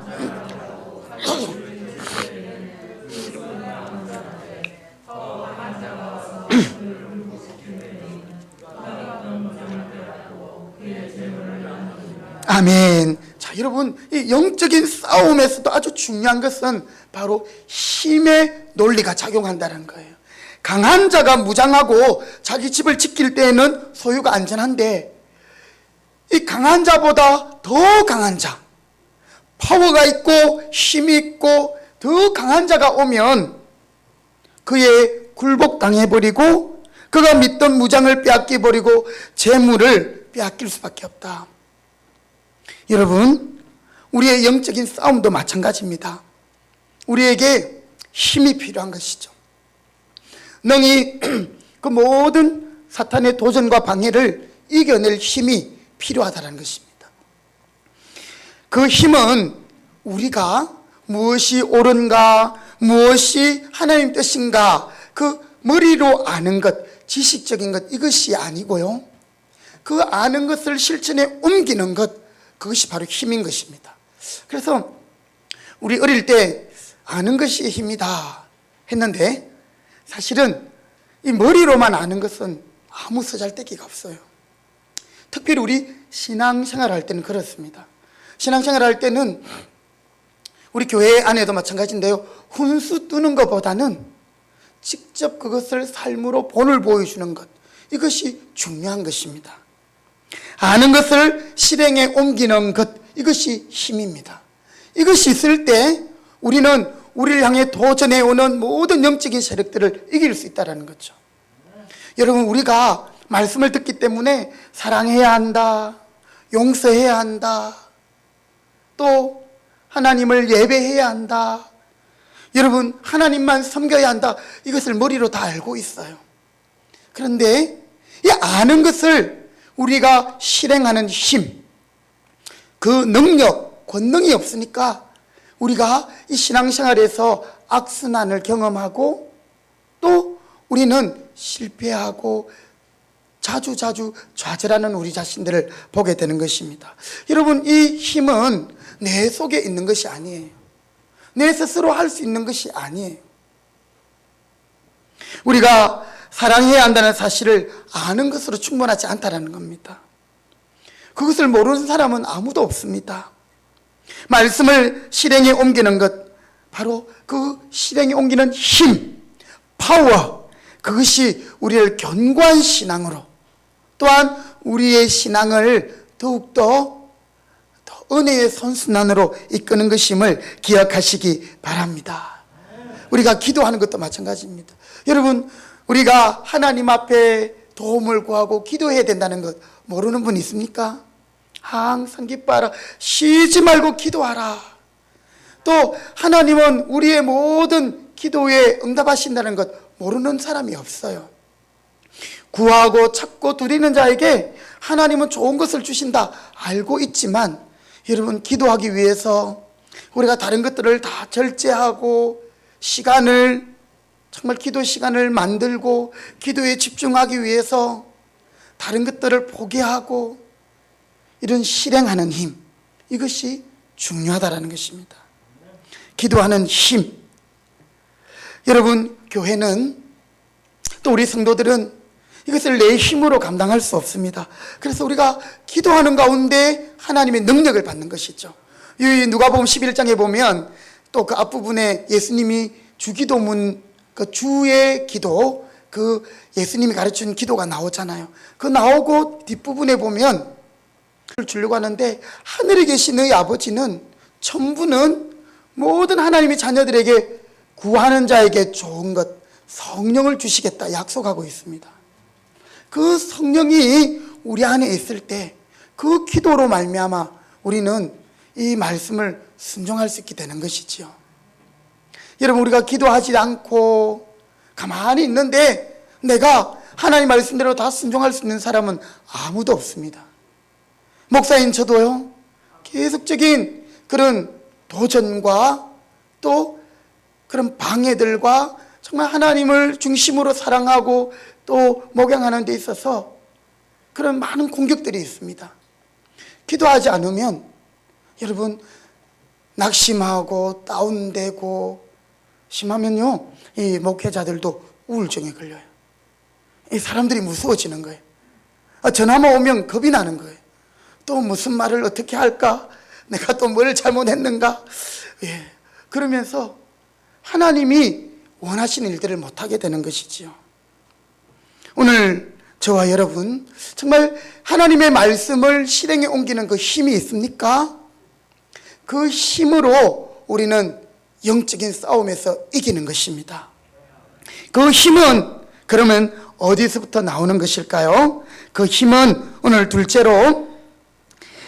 아멘. 자, 여러분, 이 영적인 싸움에서도 아주 중요한 것은 바로 힘의 논리가 작용한다는 거예요. 강한 자가 무장하고 자기 집을 지킬 때에는 소유가 안전한데 이 강한 자보다 더 강한 자, 파워가 있고 힘이 있고 더 강한 자가 오면 그의 굴복당해버리고 그가 믿던 무장을 빼앗겨버리고 재물을 빼앗길 수밖에 없다. 여러분, 우리의 영적인 싸움도 마찬가지입니다. 우리에게 힘이 필요한 것이죠. 능히 그 모든 사탄의 도전과 방해를 이겨낼 힘이 필요하다는 것입니다. 그 힘은 우리가 무엇이 옳은가, 무엇이 하나님 뜻인가, 그 머리로 아는 것, 지식적인 것, 이것이 아니고요. 그 아는 것을 실천에 옮기는 것, 그것이 바로 힘인 것입니다. 그래서 우리 어릴 때 아는 것이 힘이다 했는데 사실은 이 머리로만 아는 것은 아무 쓰잘데기가 없어요. 특별히 우리 신앙생활 할 때는 그렇습니다. 신앙생활 할 때는 우리 교회 안에도 마찬가지인데요. 훈수 뜨는 것보다는 직접 그것을 삶으로 본을 보여주는 것, 이것이 중요한 것입니다. 아는 것을 실행에 옮기는 것, 이것이 힘입니다. 이것이 있을 때 우리는 우리를 향해 도전해 오는 모든 영적인 세력들을 이길 수 있다는 거죠. 여러분, 우리가 말씀을 듣기 때문에 사랑해야 한다, 용서해야 한다, 또 하나님을 예배해야 한다, 여러분 하나님만 섬겨야 한다, 이것을 머리로 다 알고 있어요. 그런데 이 아는 것을 우리가 실행하는 힘, 그 능력, 권능이 없으니까 우리가 이 신앙생활에서 악순환을 경험하고 또 우리는 실패하고 자주 좌절하는 우리 자신들을 보게 되는 것입니다. 여러분, 이 힘은 내 속에 있는 것이 아니에요. 내 스스로 할 수 있는 것이 아니에요. 우리가 사랑해야 한다는 사실을 아는 것으로 충분하지 않다는 겁니다. 그것을 모르는 사람은 아무도 없습니다. 말씀을 실행에 옮기는 것, 바로 그 실행에 옮기는 힘, 파워, 그것이 우리를 견고한 신앙으로, 또한 우리의 신앙을 더욱더 은혜의 선순환으로 이끄는 것임을 기억하시기 바랍니다. 우리가 기도하는 것도 마찬가지입니다. 여러분, 우리가 하나님 앞에 도움을 구하고 기도해야 된다는 것 모르는 분 있습니까? 항상 기뻐하라, 쉬지 말고 기도하라. 또 하나님은 우리의 모든 기도에 응답하신다는 것 모르는 사람이 없어요. 구하고 찾고 두리는 자에게 하나님은 좋은 것을 주신다 알고 있지만, 여러분, 기도하기 위해서 우리가 다른 것들을 다 절제하고 시간을, 정말 기도 시간을 만들고 기도에 집중하기 위해서 다른 것들을 포기하고 이런 실행하는 힘, 이것이 중요하다는 것입니다. 기도하는 힘. 여러분, 교회는, 또 우리 성도들은 이것을 내 힘으로 감당할 수 없습니다. 그래서 우리가 기도하는 가운데 하나님의 능력을 받는 것이죠. 이 누가복음 11장에 보면 또 그 앞부분에 예수님이 주기도문, 그 주의 기도, 그 예수님이 가르친 기도가 나오잖아요. 그 나오고 뒷부분에 보면 주려고 하는데, 하늘에 계신 너희 아버지는, 천부는 모든 하나님의 자녀들에게 구하는 자에게 좋은 것, 성령을 주시겠다 약속하고 있습니다. 그 성령이 우리 안에 있을 때 그 기도로 말미암아 우리는 이 말씀을 순종할 수 있게 되는 것이지요. 여러분, 우리가 기도하지 않고 가만히 있는데 내가 하나님 말씀대로 다 순종할 수 있는 사람은 아무도 없습니다. 목사인 저도요, 계속적인 그런 도전과 또 그런 방해들과 정말 하나님을 중심으로 사랑하고 또 목양하는 데 있어서 그런 많은 공격들이 있습니다. 기도하지 않으면 여러분, 낙심하고 다운되고, 심하면요, 이 목회자들도 우울증에 걸려요. 이 사람들이 무서워지는 거예요. 전화만 오면 겁이 나는 거예요. 또 무슨 말을 어떻게 할까? 내가 또 뭘 잘못했는가? 예. 그러면서 하나님이 원하시는 일들을 못하게 되는 것이지요. 오늘 저와 여러분, 정말 하나님의 말씀을 실행에 옮기는 그 힘이 있습니까? 그 힘으로 우리는 영적인 싸움에서 이기는 것입니다. 그 힘은 그러면 어디서부터 나오는 것일까요? 그 힘은 오늘 둘째로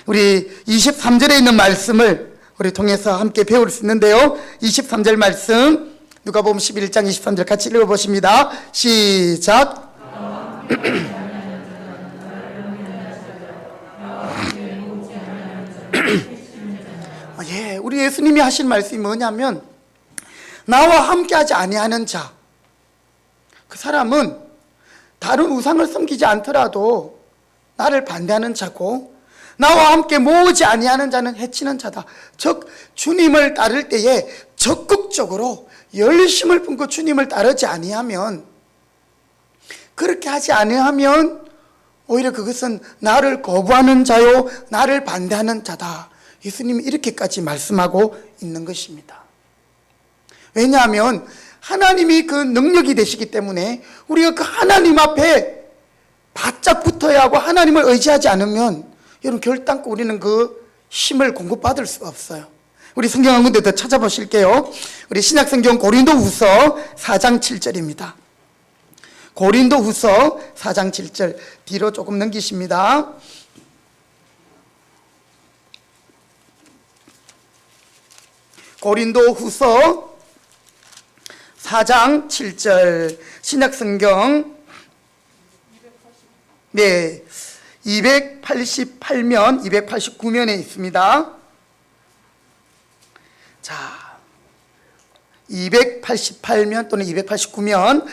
우리 23절에 있는 말씀을 우리 통해서 함께 배울 수 있는데요. 23절 말씀, 누가복음 11장 23절 같이 읽어보십니다. 시작. 예, 우리 예수님이 하신 말씀이 뭐냐면, 나와 함께하지 아니하는 자, 그 사람은 다른 우상을 섬기지 않더라도 나를 반대하는 자고, 나와 함께 모으지 아니하는 자는 해치는 자다. 즉, 주님을 따를 때에 적극적으로 열심을 품고 주님을 따르지 아니하면, 그렇게 하지 아니하면 오히려 그것은 나를 거부하는 자요, 나를 반대하는 자다. 예수님이 이렇게까지 말씀하고 있는 것입니다. 왜냐하면 하나님이 그 능력이 되시기 때문에 우리가 그 하나님 앞에 바짝 붙어야 하고, 하나님을 의지하지 않으면 여러분, 결단코 우리는 그 힘을 공급받을 수가 없어요. 우리 성경 한 군데 더 찾아보실게요. 우리 신약성경 고린도후서 4장 7절입니다. 고린도후서 4장 7절 뒤로 조금 넘기십니다. 고린도후서 4장 7절 신약성경 288면 289면에 있습니다. 자, 288면 또는 289면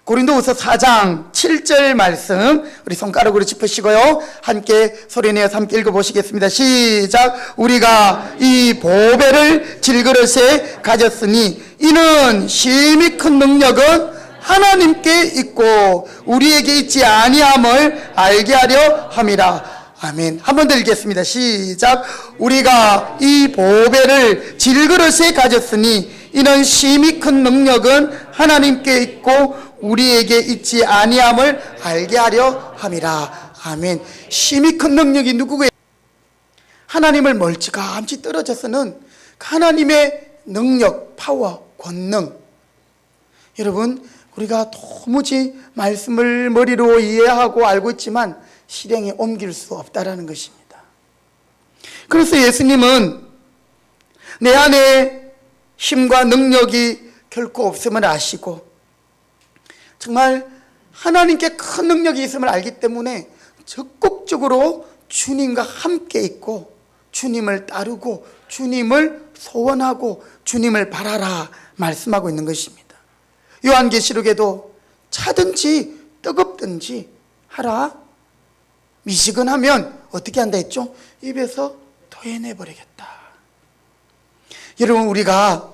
고린도후서 4장 7절 말씀 우리 손가락으로 짚으시고요, 함께 소리내어서 함께 읽어보시겠습니다. 시작. 우리가 이 보배를 질그릇에 가졌으니 이는 심히 큰 능력은 하나님께 있고 우리에게 있지 아니함을 알게 하려 함이라. 아멘. 한 번 더 읽겠습니다. 시작. 우리가 이 보배를 질그릇에 가졌으니 이는 심히 큰 능력은 하나님께 있고 우리에게 있지 아니함을 알게 하려 함이라. 아멘. 심히 큰 능력이 누구에게? 하나님을 멀찌감치 떨어져서는 하나님의 능력, 파워, 권능. 여러분, 우리가 도무지 말씀을 머리로 이해하고 알고 있지만 실행에 옮길 수 없다라는 것입니다. 그래서 예수님은 내 안에 힘과 능력이 결코 없음을 아시고 정말 하나님께 큰 능력이 있음을 알기 때문에 적극적으로 주님과 함께 있고 주님을 따르고 주님을 소원하고 주님을 바라라 말씀하고 있는 것입니다. 요한계시록에도 차든지 뜨겁든지 하라. 미지근하면 어떻게 한다 했죠? 입에서 토해내버리겠다. 여러분, 우리가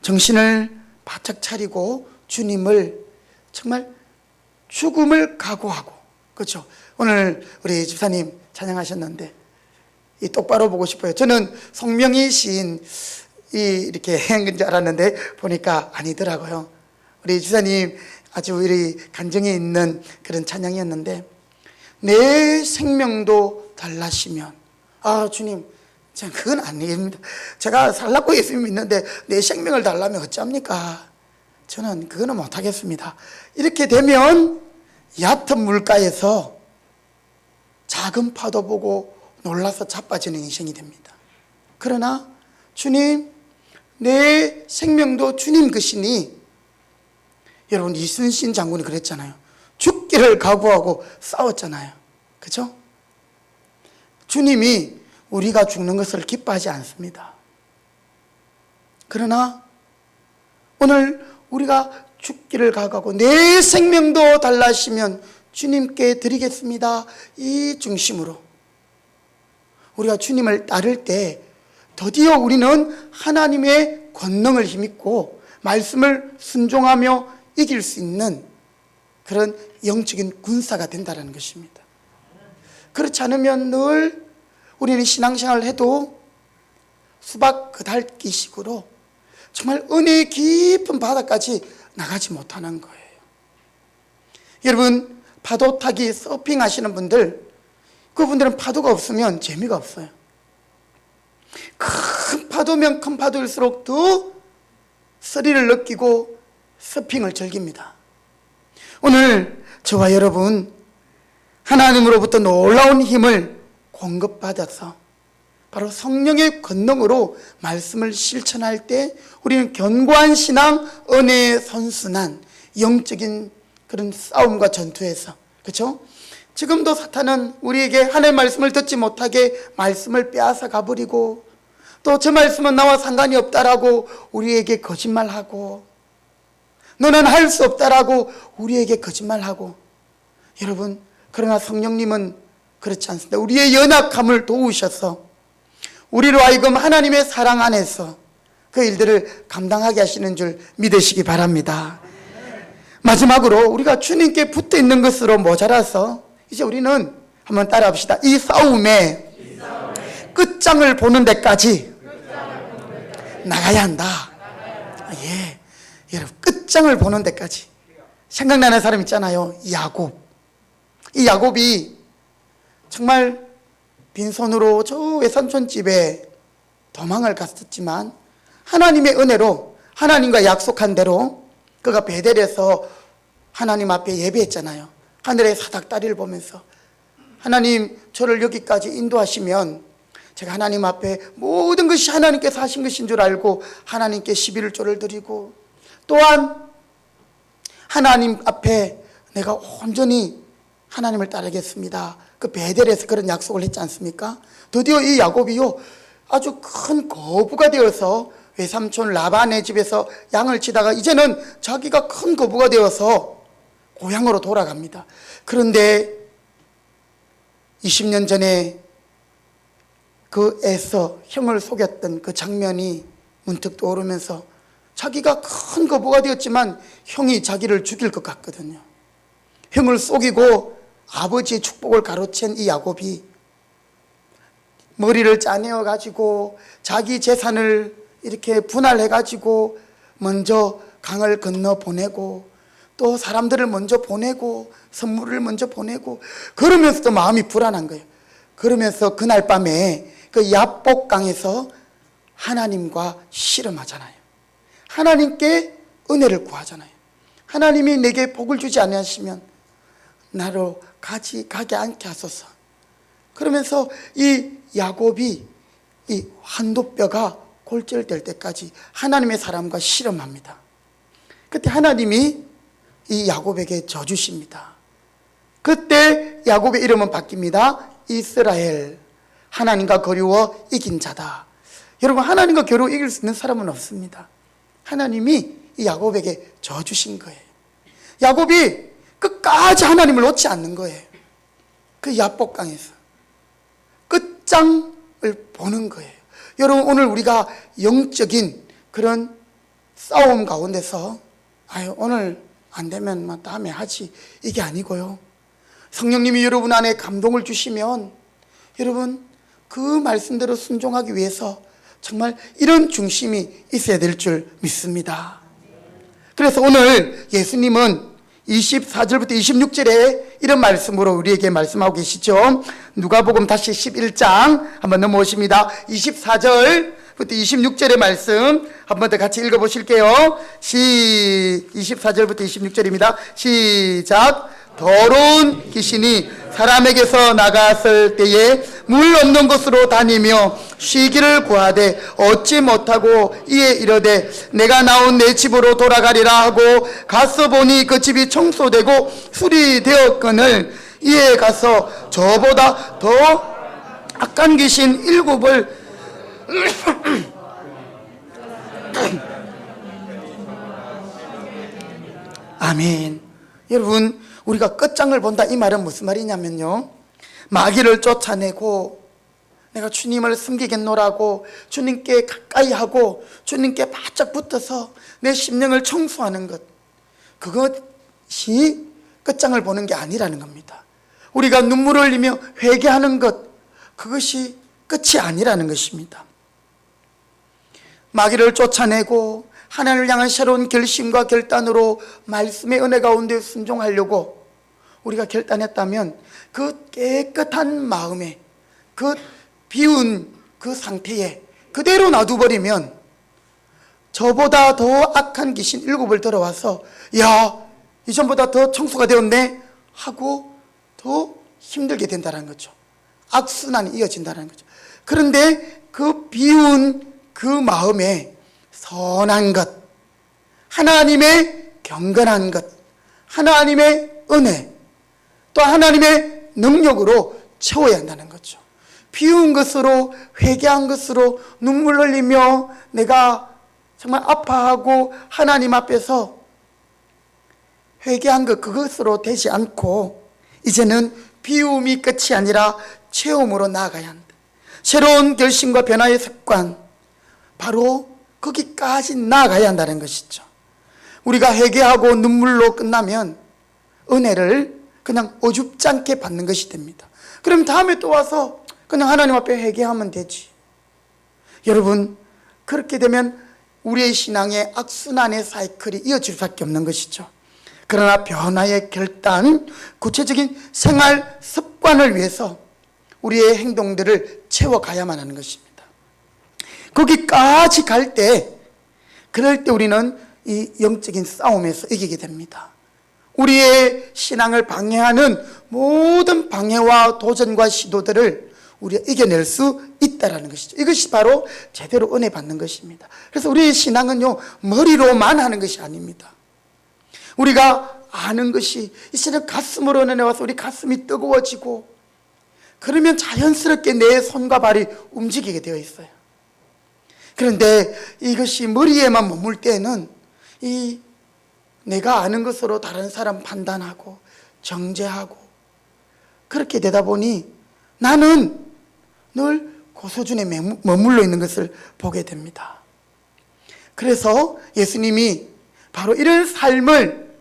정신을 바짝 차리고 주님을 정말 죽음을 각오하고, 그렇죠? 오늘 우리 집사님 찬양하셨는데 이 똑바로 보고 싶어요. 저는 송명희 시인이 이렇게 한 줄 알았는데 보니까 아니더라고요. 우리 집사님 아주 우리 간증이 있는 그런 찬양이었는데, 내 생명도 달라시면, 아 주님, 그건 아닙니다. 제가 살라고 예수님 믿는데 내 생명을 달라면 어찌합니까? 저는 그거는 못하겠습니다. 이렇게 되면 얕은 물가에서 작은 파도 보고 놀라서 자빠지는 인생이 됩니다. 그러나 주님, 내 생명도 주님 것이니, 여러분 이순신 장군이 그랬잖아요. 죽기를 각오하고 싸웠잖아요. 그렇죠? 주님이 우리가 죽는 것을 기뻐하지 않습니다. 그러나 오늘 우리가 죽기를 각오하고 내 생명도 달라시면 주님께 드리겠습니다, 이 중심으로 우리가 주님을 따를 때 드디어 우리는 하나님의 권능을 힘입고 말씀을 순종하며 이길 수 있는 그런 영적인 군사가 된다는 것입니다. 그렇지 않으면 늘 우리는 신앙생활을 해도 수박 그달기식으로 정말 은혜의 깊은 바다까지 나가지 못하는 거예요. 여러분, 파도 타기, 서핑 하시는 분들, 그분들은 파도가 없으면 재미가 없어요. 큰 파도면 큰 파도일수록 더 스릴을 느끼고 서핑을 즐깁니다. 오늘 저와 여러분, 하나님으로부터 놀라운 힘을 공급받아서 바로 성령의 권능으로 말씀을 실천할 때 우리는 견고한 신앙, 은혜의 선순환, 영적인 그런 싸움과 전투에서, 그렇죠? 지금도 사탄은 우리에게 하나님의 말씀을 듣지 못하게 말씀을 빼앗아 가버리고, 또 저 말씀은 나와 상관이 없다라고 우리에게 거짓말하고, 너는 할 수 없다라고 우리에게 거짓말하고. 여러분, 그러나 성령님은 그렇지 않습니다. 우리의 연약함을 도우셔서 우리로 하여금 하나님의 사랑 안에서 그 일들을 감당하게 하시는 줄 믿으시기 바랍니다. 마지막으로 우리가 주님께 붙어 있는 것으로 모자라서 이제 우리는 한번 따라합시다. 이 싸움에 끝장을 보는 데까지 나가야 한다. 예, 여러분, 끝장을 보는 데까지. 생각나는 사람 있잖아요. 야곱. 이 야곱이 정말 빈손으로 저 외삼촌 집에 도망을 갔었지만 하나님의 은혜로 하나님과 약속한 대로 그가 베델에서 하나님 앞에 예배했잖아요. 하늘의 사닥다리를 보면서, 하나님 저를 여기까지 인도하시면 제가 하나님 앞에 모든 것이 하나님께서 하신 것인 줄 알고 하나님께 11조를 드리고, 또한 하나님 앞에 내가 온전히 하나님을 따르겠습니다, 그 베델에서 그런 약속을 했지 않습니까? 드디어 이 야곱이요, 아주 큰 거부가 되어서 외삼촌 라반의 집에서 양을 치다가 이제는 자기가 큰 거부가 되어서 고향으로 돌아갑니다. 그런데 20년 전에 그 에서 형을 속였던 그 장면이 문득 떠오르면서 자기가 큰 거부가 되었지만 형이 자기를 죽일 것 같거든요. 형을 속이고 아버지의 축복을 가로챈 이 야곱이 머리를 짜내어 가지고 자기 재산을 이렇게 분할해 가지고 먼저 강을 건너 보내고 또 사람들을 먼저 보내고 선물을 먼저 보내고 그러면서도 마음이 불안한 거예요. 그러면서 그날 밤에 그 야복강에서 하나님과 씨름하잖아요. 하나님께 은혜를 구하잖아요. 하나님이 내게 복을 주지 않으시면 나로 가게 않게 하소서. 그러면서 이 야곱이 이 환도뼈가 골절될 때까지 하나님의 사람과 씨름합니다. 그때 하나님이 이 야곱에게 져주십니다. 그때 야곱의 이름은 바뀝니다. 이스라엘, 하나님과 겨루어 이긴 자다. 여러분, 하나님과 겨루어 이길 수 있는 사람은 없습니다. 하나님이 이 야곱에게 져주신 거예요. 야곱이 끝까지 하나님을 놓지 않는 거예요. 그 야복강에서 끝장을 보는 거예요. 여러분, 오늘 우리가 영적인 그런 싸움 가운데서 오늘 안 되면 다음에 하지, 이게 아니고요. 성령님이 여러분 안에 감동을 주시면 여러분 그 말씀대로 순종하기 위해서 정말 이런 중심이 있어야 될 줄 믿습니다. 그래서 오늘 예수님은 24절부터 26절에 이런 말씀으로 우리에게 말씀하고 계시죠. 누가복음 다시 11장 한번 넘어오십니다. 24절부터 26절의 말씀 한번 더 같이 읽어보실게요. 24절부터 26절입니다. 시작. 더러운 귀신이 사람에게서 나갔을 때에 물 없는 곳으로 다니며 쉬기를 구하되 얻지 못하고 이에 이르되 내가 나온 내 집으로 돌아가리라 하고 가서 보니 그 집이 청소되고 수리되었거늘 이에 가서 저보다 더 악한 귀신 7을 아멘. 여러분, 우리가 끝장을 본다 이 말은 무슨 말이냐면요, 마귀를 쫓아내고 내가 주님을 섬기겠노라고 주님께 가까이 하고 주님께 바짝 붙어서 내 심령을 청소하는 것, 그것이 끝장을 보는 게 아니라는 겁니다. 우리가 눈물을 흘리며 회개하는 것, 그것이 끝이 아니라는 것입니다. 마귀를 쫓아내고 하나님을 향한 새로운 결심과 결단으로 말씀의 은혜 가운데 순종하려고 우리가 결단했다면 그 깨끗한 마음에, 그 비운 그 상태에 그대로 놔두버리면 저보다 더 악한 귀신 7을 들어와서 야, 이전보다 더 청소가 되었네 하고 더 힘들게 된다는 거죠. 악순환이 이어진다는 거죠. 그런데 그 비운 그 마음에 선한 것, 하나님의 경건한 것, 하나님의 은혜, 또 하나님의 능력으로 채워야 한다는 거죠. 비운 것으로, 회개한 것으로 눈물 흘리며 내가 정말 아파하고 하나님 앞에서 회개한 것, 그것으로 되지 않고 이제는 비움이 끝이 아니라 체험으로 나아가야 한다. 새로운 결심과 변화의 습관, 바로 거기까지 나아가야 한다는 것이죠. 우리가 회개하고 눈물로 끝나면 은혜를 그냥 어줍지 않게 받는 것이 됩니다. 그럼 다음에 또 와서 그냥 하나님 앞에 회개하면 되지. 여러분, 그렇게 되면 우리의 신앙의 악순환의 사이클이 이어질 수밖에 없는 것이죠. 그러나 변화의 결단, 구체적인 생활 습관을 위해서 우리의 행동들을 채워가야만 하는 것입니다. 거기까지 갈 때, 그럴 때 우리는 이 영적인 싸움에서 이기게 됩니다. 우리의 신앙을 방해하는 모든 방해와 도전과 시도들을 우리가 이겨낼 수 있다는 것이죠. 이것이 바로 제대로 은혜 받는 것입니다. 그래서 우리의 신앙은요, 머리로만 하는 것이 아닙니다. 우리가 아는 것이 이제는 가슴으로 은혜 와서 우리 가슴이 뜨거워지고, 그러면 자연스럽게 내 손과 발이 움직이게 되어 있어요. 그런데 이것이 머리에만 머물 때는 이 내가 아는 것으로 다른 사람 판단하고 정죄하고 그렇게 되다 보니 나는 늘 고소준에 머물러 있는 것을 보게 됩니다. 그래서 예수님이 바로 이런 삶을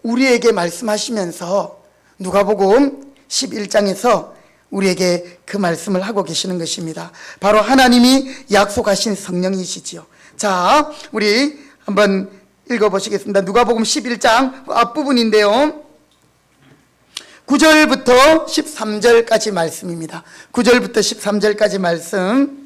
우리에게 말씀하시면서 누가복음 11장에서 우리에게 그 말씀을 하고 계시는 것입니다. 바로 하나님이 약속하신 성령이시지요. 자, 우리 한번 읽어보시겠습니다. 누가복음 11장 앞부분인데요. 9절부터 13절까지 말씀입니다. 9절부터 13절까지 말씀.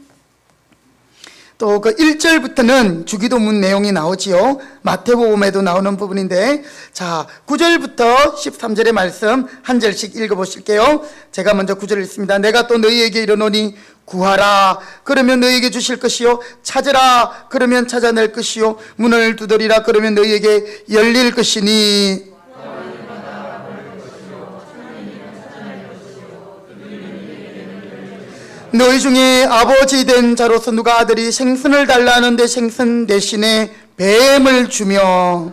또 그 1절부터는 주기도문 내용이 나오지요. 마태복음에도 나오는 부분인데, 자, 9절부터 13절의 말씀 한 절씩 읽어보실게요. 제가 먼저 9절 읽습니다. 내가 또 너희에게 이르노니 구하라 그러면 너희에게 주실 것이요, 찾으라 그러면 찾아낼 것이요, 문을 두드리라 그러면 너희에게 열릴 것이니 너희 중에 아버지 된 자로서 누가 아들이 생선을 달라 하는데 생선 대신에 뱀을 주며,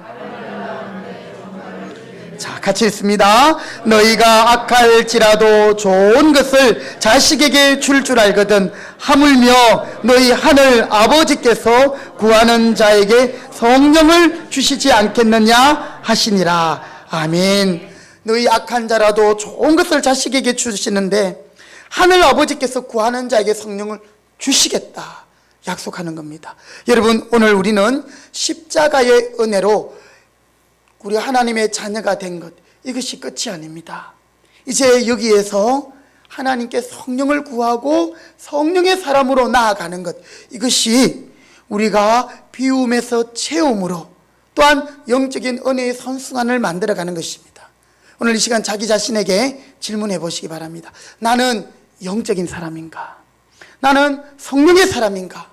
자, 같이 읽습니다. 너희가 악할지라도 좋은 것을 자식에게 줄 알거든 하물며 너희 하늘 아버지께서 구하는 자에게 성령을 주시지 않겠느냐 하시니라. 아멘. 너희 악한 자라도 좋은 것을 자식에게 주시는데 하늘 아버지께서 구하는 자에게 성령을 주시겠다 약속하는 겁니다. 여러분, 오늘 우리는 십자가의 은혜로 우리 하나님의 자녀가 된 것, 이것이 끝이 아닙니다. 이제 여기에서 하나님께 성령을 구하고 성령의 사람으로 나아가는 것, 이것이 우리가 비움에서 체험으로 또한 영적인 은혜의 선순환을 만들어가는 것입니다. 오늘 이 시간 자기 자신에게 질문해 보시기 바랍니다. 나는 영적인 사람인가? 나는 성령의 사람인가?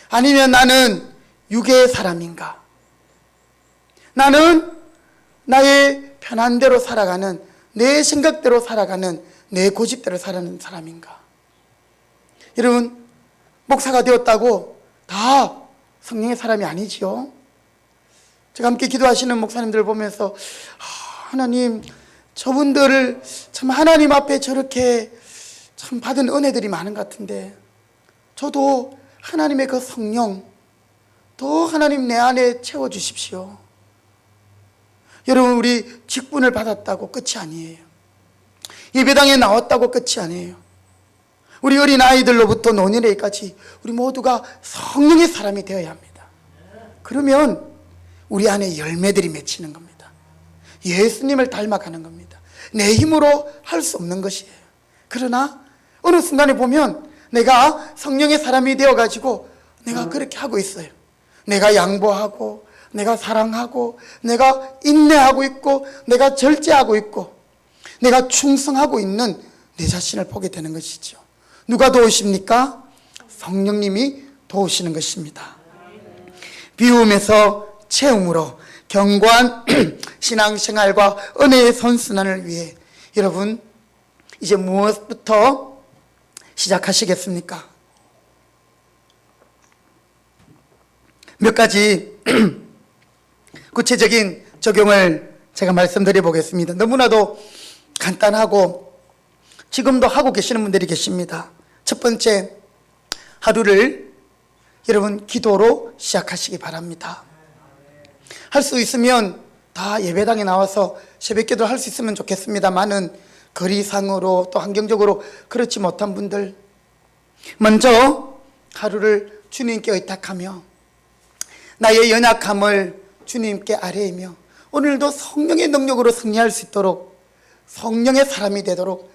아니면 나는 육의 사람인가? 나는 나의 편한 대로 살아가는, 내 생각대로 살아가는, 내 고집대로 사는 사람인가? 여러분, 목사가 되었다고 다 성령의 사람이 아니지요. 제가 함께 기도하시는 목사님들 보면서 하나님, 저분들을 참 하나님 앞에 저렇게 참 받은 은혜들이 많은 것 같은데 저도 하나님의 그 성령 더 하나님 내 안에 채워주십시오. 여러분, 우리 직분을 받았다고 끝이 아니에요. 예배당에 나왔다고 끝이 아니에요. 우리 어린아이들로부터 노년에까지 우리 모두가 성령의 사람이 되어야 합니다. 그러면 우리 안에 열매들이 맺히는 겁니다. 예수님을 닮아가는 겁니다. 내 힘으로 할 수 없는 것이에요. 그러나 어느 순간에 보면 내가 성령의 사람이 되어가지고 내가 그렇게 하고 있어요. 내가 양보하고, 내가 사랑하고, 내가 인내하고 있고, 내가 절제하고 있고, 내가 충성하고 있는 내 자신을 보게 되는 것이죠. 누가 도우십니까? 성령님이 도우시는 것입니다. 비움에서 체험으로 견고한 신앙생활과 은혜의 선순환을 위해 여러분, 이제 무엇부터 시작하시겠습니까? 몇 가지 구체적인 적용을 제가 말씀드려 보겠습니다. 너무나도 간단하고 지금도 하고 계시는 분들이 계십니다. 첫 번째, 하루를 여러분 기도로 시작하시기 바랍니다. 할 수 있으면 다 예배당에 나와서 새벽기도를 할 수 있으면 좋겠습니다만은 거리상으로 또 환경적으로 그렇지 못한 분들, 먼저 하루를 주님께 의탁하며 나의 연약함을 주님께 아뢰며 오늘도 성령의 능력으로 승리할 수 있도록, 성령의 사람이 되도록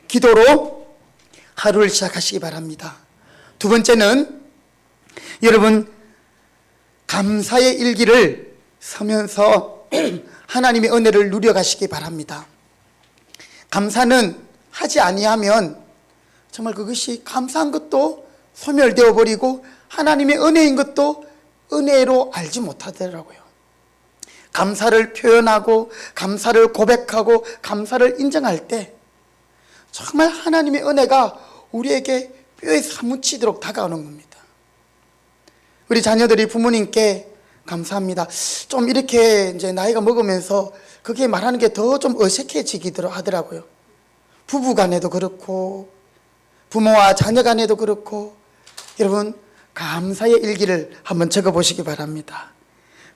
기도로 하루를 시작하시기 바랍니다. 두 번째는 여러분 감사의 일기를 서면서 하나님의 은혜를 누려가시기 바랍니다. 감사는 하지 아니하면 정말 그것이 감사한 것도 소멸되어 버리고 하나님의 은혜인 것도 은혜로 알지 못하더라고요. 감사를 표현하고 감사를 고백하고 감사를 인정할 때 정말 하나님의 은혜가 우리에게 뼈에 사무치도록 다가오는 겁니다. 우리 자녀들이 부모님께 감사합니다. 좀 이렇게 이제 나이가 먹으면서 그게 말하는 게 더 좀 어색해지기도 하더라고요. 부부 간에도 그렇고 부모와 자녀 간에도 그렇고 여러분 감사의 일기를 한번 적어보시기 바랍니다.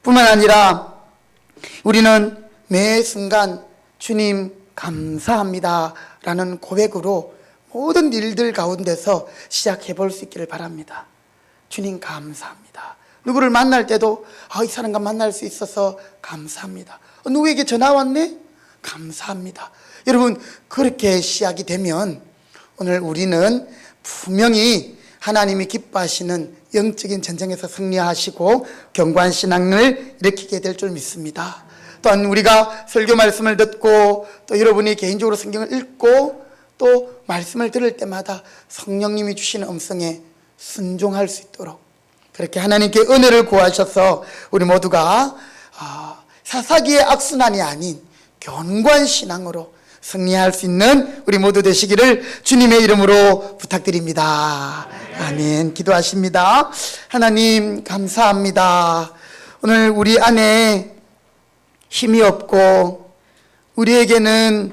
뿐만 아니라 우리는 매 순간 주님 감사합니다 라는 고백으로 모든 일들 가운데서 시작해 볼 수 있기를 바랍니다. 주님 감사합니다. 누구를 만날 때도 이 사람과 만날 수 있어서 감사합니다. 누구에게 전화 왔네? 감사합니다. 여러분, 그렇게 시작이 되면 오늘 우리는 분명히 하나님이 기뻐하시는 영적인 전쟁에서 승리하시고 견고한 신앙을 일으키게 될 줄 믿습니다. 또한 우리가 설교 말씀을 듣고 또 여러분이 개인적으로 성경을 읽고 또 말씀을 들을 때마다 성령님이 주시는 음성에 순종할 수 있도록 그렇게 하나님께 은혜를 구하셔서 우리 모두가 사사기의 악순환이 아닌 견고한 신앙으로 승리할 수 있는 우리 모두 되시기를 주님의 이름으로 부탁드립니다. 아멘. 기도하십니다. 하나님 감사합니다. 오늘 우리 안에 힘이 없고 우리에게는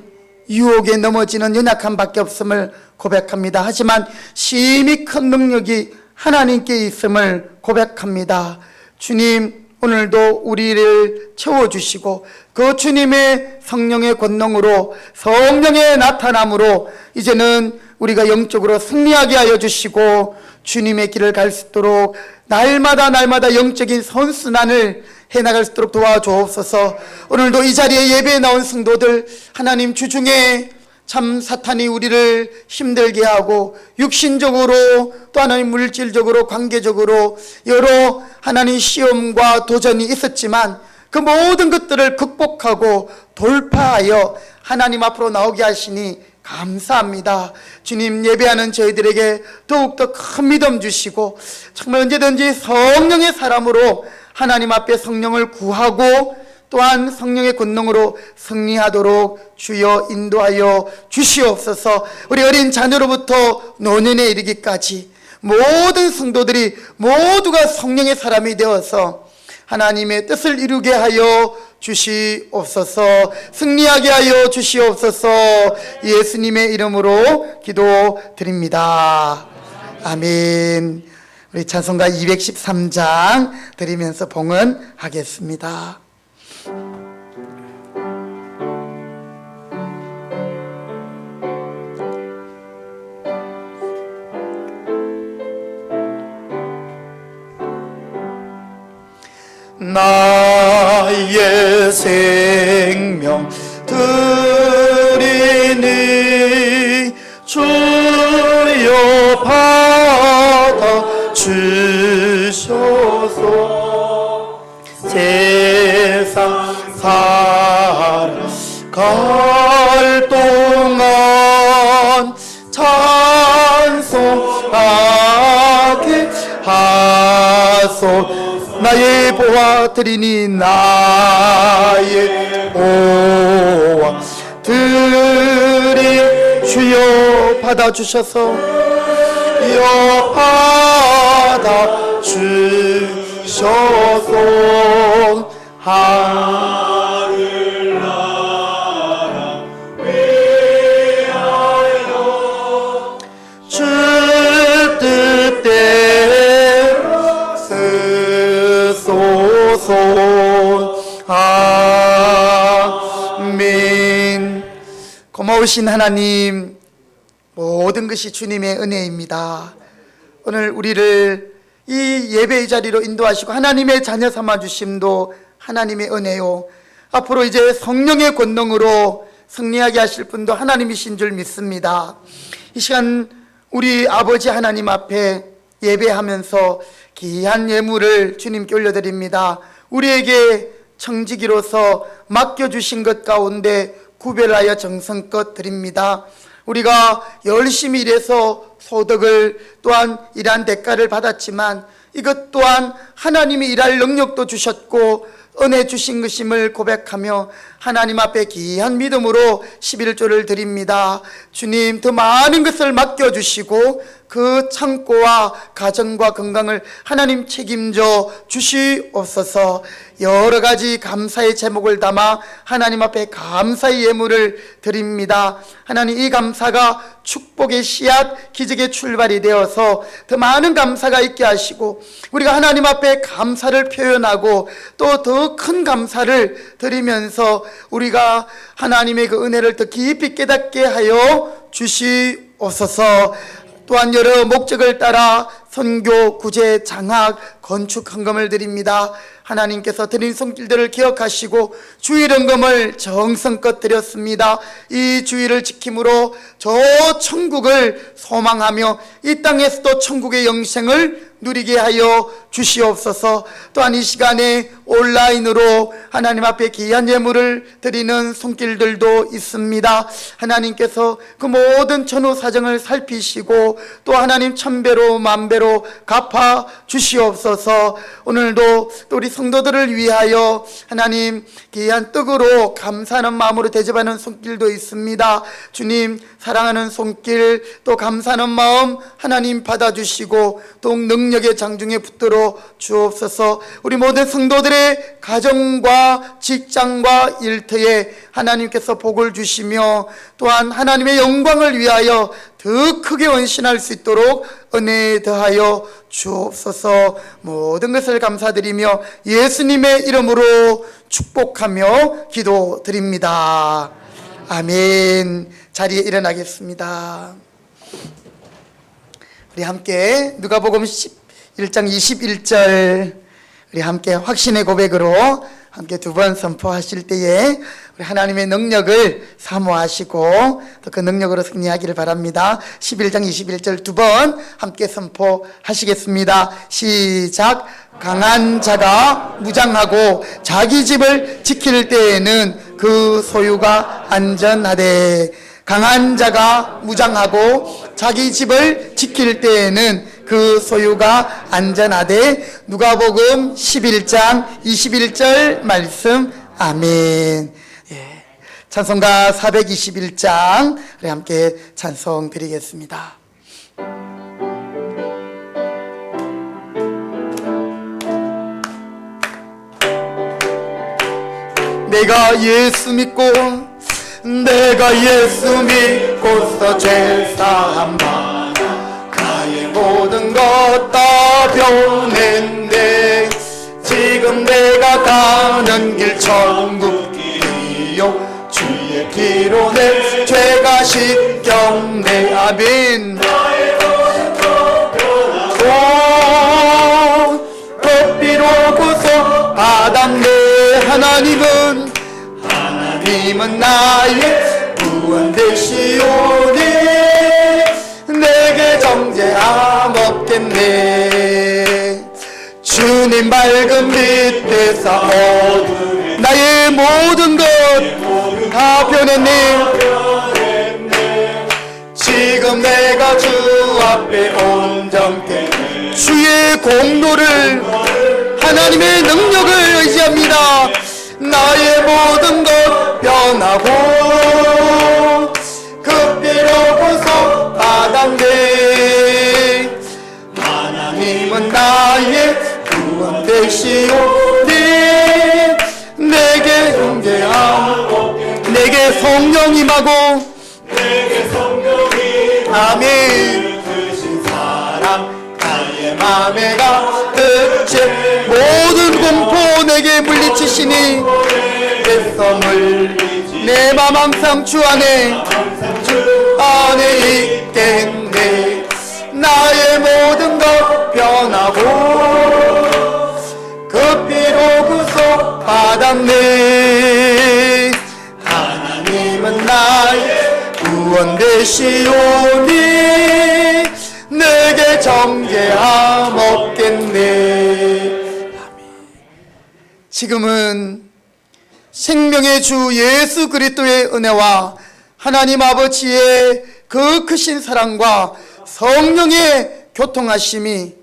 유혹에 넘어지는 연약함 밖에 없음을 고백합니다. 하지만 심히 큰 능력이 하나님께 있음을 고백합니다. 주님, 오늘도 우리를 채워주시고 그 주님의 성령의 권능으로 성령의 나타남으로 이제는 우리가 영적으로 승리하게 하여 주시고 주님의 길을 갈 수 있도록 날마다 영적인 선순환을 해나갈 수 있도록 도와주옵소서. 오늘도 이 자리에 예배에 나온 성도들, 하나님 주중에 참 사탄이 우리를 힘들게 하고 육신적으로 또 하나님 물질적으로 관계적으로 여러 하나님 시험과 도전이 있었지만 그 모든 것들을 극복하고 돌파하여 하나님 앞으로 나오게 하시니 감사합니다. 주님, 예배하는 저희들에게 더욱더 큰 믿음 주시고 정말 언제든지 성령의 사람으로 하나님 앞에 성령을 구하고 또한 성령의 권능으로 승리하도록 주여 인도하여 주시옵소서. 우리 어린 자녀로부터 노년에 이르기까지 모든 성도들이 모두가 성령의 사람이 되어서 하나님의 뜻을 이루게 하여 주시옵소서. 승리하게 하여 주시옵소서. 예수님의 이름으로 기도드립니다. 아멘. 우리 찬송가 213장 드리면서 봉헌하겠습니다. 나의 생명 드리니 주여 받아 주셔서 세상 살아갈 동안 찬송하게 하소서. 나의 보화 드리니 나의 보화 드리 주여 받아주셔서 주여 받아주셔서 하늘나라 위하여 주 뜻대로 쓰소서. 아멘. 고마우신 하나님, 모든 것이 주님의 은혜입니다. 오늘 우리를 이 예배의 자리로 인도하시고 하나님의 자녀 삼아주심도 하나님의 은혜요, 앞으로 이제 성령의 권능으로 승리하게 하실 분도 하나님이신 줄 믿습니다. 이 시간 우리 아버지 하나님 앞에 예배하면서 귀한 예물을 주님께 올려드립니다. 우리에게 청지기로서 맡겨주신 것 가운데 구별하여 정성껏 드립니다. 우리가 열심히 일해서 소득을 또한 일한 대가를 받았지만 이것 또한 하나님이 일할 능력도 주셨고 은혜 주신 것임을 고백하며 하나님 앞에 귀한 믿음으로 11조를 드립니다. 주님, 더 많은 것을 맡겨주시고 그 창고와 가정과 건강을 하나님 책임져 주시옵소서. 여러 가지 감사의 제목을 담아 하나님 앞에 감사의 예물을 드립니다. 하나님, 이 감사가 축복의 씨앗, 기적의 출발이 되어서 더 많은 감사가 있게 하시고 우리가 하나님 앞에 감사를 표현하고 또 더 큰 감사를 드리면서 우리가 하나님의 그 은혜를 더 깊이 깨닫게 하여 주시옵소서. 또한 여러 목적을 따라 선교, 구제, 장학, 건축 헌금을 드립니다. 하나님께서 드린 손길들을 기억하시고 주일헌금을 정성껏 드렸습니다. 이 주일을 지킴으로 저 천국을 소망하며 이 땅에서도 천국의 영생을 누리게 하여 주시옵소서. 또한 이 시간에 온라인으로 하나님 앞에 귀한 예물을 드리는 손길들도 있습니다. 하나님께서 그 모든 전후 사정을 살피시고 또 하나님 천배로 만배로 갚아 주시옵소서. 오늘도 또 우리 성도들을 위하여 하나님 귀한 떡으로 감사하는 마음으로 대접하는 손길도 있습니다. 주님 사랑하는 손길 또 감사하는 마음 하나님 받아주시고 또 능력의 장중에 붙들어 주옵소서. 우리 모든 성도들의 가정과 직장과 일터에 하나님께서 복을 주시며 또한 하나님의 영광을 위하여 더 크게 헌신할 수 있도록 은혜 더하여 주옵소서. 모든 것을 감사드리며 예수님의 이름으로 축복하며 기도드립니다. 아멘. 자리에 일어나겠습니다. 우리 함께 누가복음 11장 21절 우리 함께 확신의 고백으로 함께 두 번 선포하실 때에 우리 하나님의 능력을 사모하시고 또 그 능력으로 승리하기를 바랍니다. 11장 21절 두 번 함께 선포하시겠습니다. 시작. 강한 자가 무장하고 자기 집을 지킬 때에는 그 소유가 안전하되 강한 자가 무장하고 자기 집을 지킬 때에는 그 소유가 안전하되 누가복음 11장 21절 말씀. 아멘. 예. 찬송가 421장 우리 함께 찬송 드리겠습니다. 내가 예수 믿고 믿고서 죄사함 받아 나의 모든 것 다 변했네. 지금 내가 가는 길 천국 길이요 주의 피로 내 죄가 씻겼네. 아멘. 나의 모든 것 변하고 그 피로 구속 받았네. 하나님은 나의 구원 되시오니 내게 정죄함 없겠네. 주님 밝은 빛에서 나의 모든 것 다 변했네. 지금 내가 주 앞에 온전케 주의 공로를 하나님의 능력을 의지합니다. 나의 모든 것 변하고 그 피로 구속 받았네. 하나님은 나의 구원 되시오니 내게 존재함 내게 성령 임하고 아멘. 크신 사랑 나의 맘에 가득 모든 공포 내게 물리치시니 내 맘 항상 주 안에 있겠네. 나의 모든 것 변하고 그 피로 구속 받았네. 하나님은 나의 구원 되시오니 내게 정죄함 없겠네. 지금은 생명의 주 예수 그리스도의 은혜와 하나님 아버지의 그 크신 사랑과 성령의 교통하심이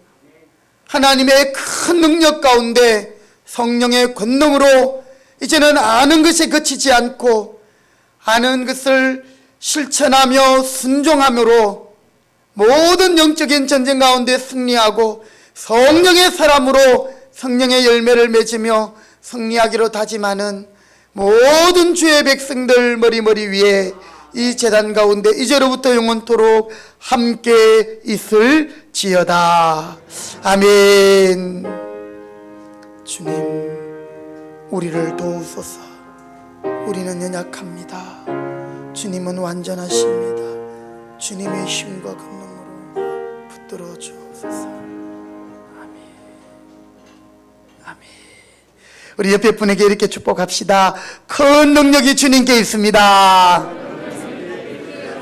하나님의 큰 능력 가운데 성령의 권능으로 이제는 아는 것에 그치지 않고 아는 것을 실천하며 순종함으로 모든 영적인 전쟁 가운데 승리하고 성령의 사람으로 성령의 열매를 맺으며 승리하기로 다짐하는 모든 주의 백성들 머리머리 위에 이 제단 가운데 이제로부터 영원토록 함께 있을지어다. 아멘. 주님 우리를 도우소서. 우리는 연약합니다. 주님은 완전하십니다. 주님의 힘과 권능으로 붙들어 주옵소서. 아멘. 아멘. 우리 옆에 분에게 이렇게 축복합시다. 큰 능력이 주님께 있습니다.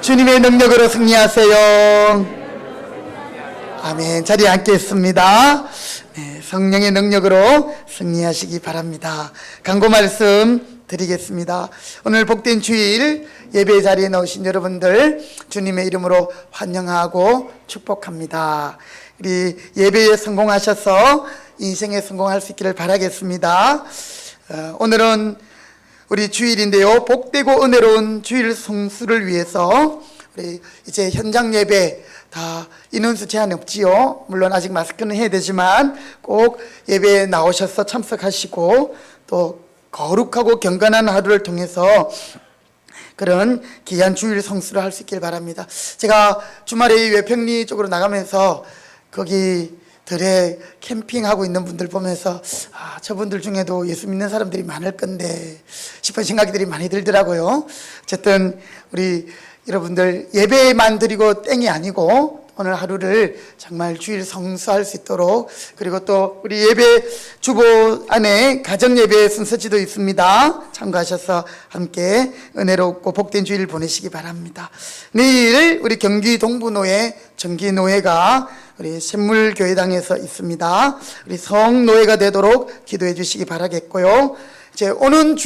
주님의 능력으로 승리하세요. 아멘. 자리에 앉겠습니다. 네, 성령의 능력으로 승리하시기 바랍니다. 강구 말씀 드리겠습니다. 오늘 복된 주일 예배 자리에 나오신 여러분들 주님의 이름으로 환영하고 축복합니다. 우리 예배에 성공하셔서 인생에 성공할 수 있기를 바라겠습니다. 오늘은 우리 주일인데요. 복되고 은혜로운 주일 성수를 위해서 우리 이제 현장 예배 다 인원수 제한 없지요. 물론 아직 마스크는 해야 되지만 꼭 예배에 나오셔서 참석하시고 또 거룩하고 경건한 하루를 통해서 그런 귀한 주일 성수를 할 수 있길 바랍니다. 제가 주말에 외평리 쪽으로 나가면서 거기 들에 캠핑하고 있는 분들 보면서 저분들 중에도 예수 믿는 사람들이 많을 건데 싶은 생각들이 많이 들더라고요. 어쨌든 우리 여러분들 예배만 드리고 땡이 아니고 오늘 하루를 정말 주일 성수할 수 있도록, 그리고 또 우리 예배 주보 안에 가정 예배 순서지도 있습니다. 참고하셔서 함께 은혜롭고 복된 주일 보내시기 바랍니다. 내일 우리 경기 동부노회 정기노회가 우리 샘물교회당에서 있습니다. 우리 성노회가 되도록 기도해 주시기 바라겠고요. 이제 오는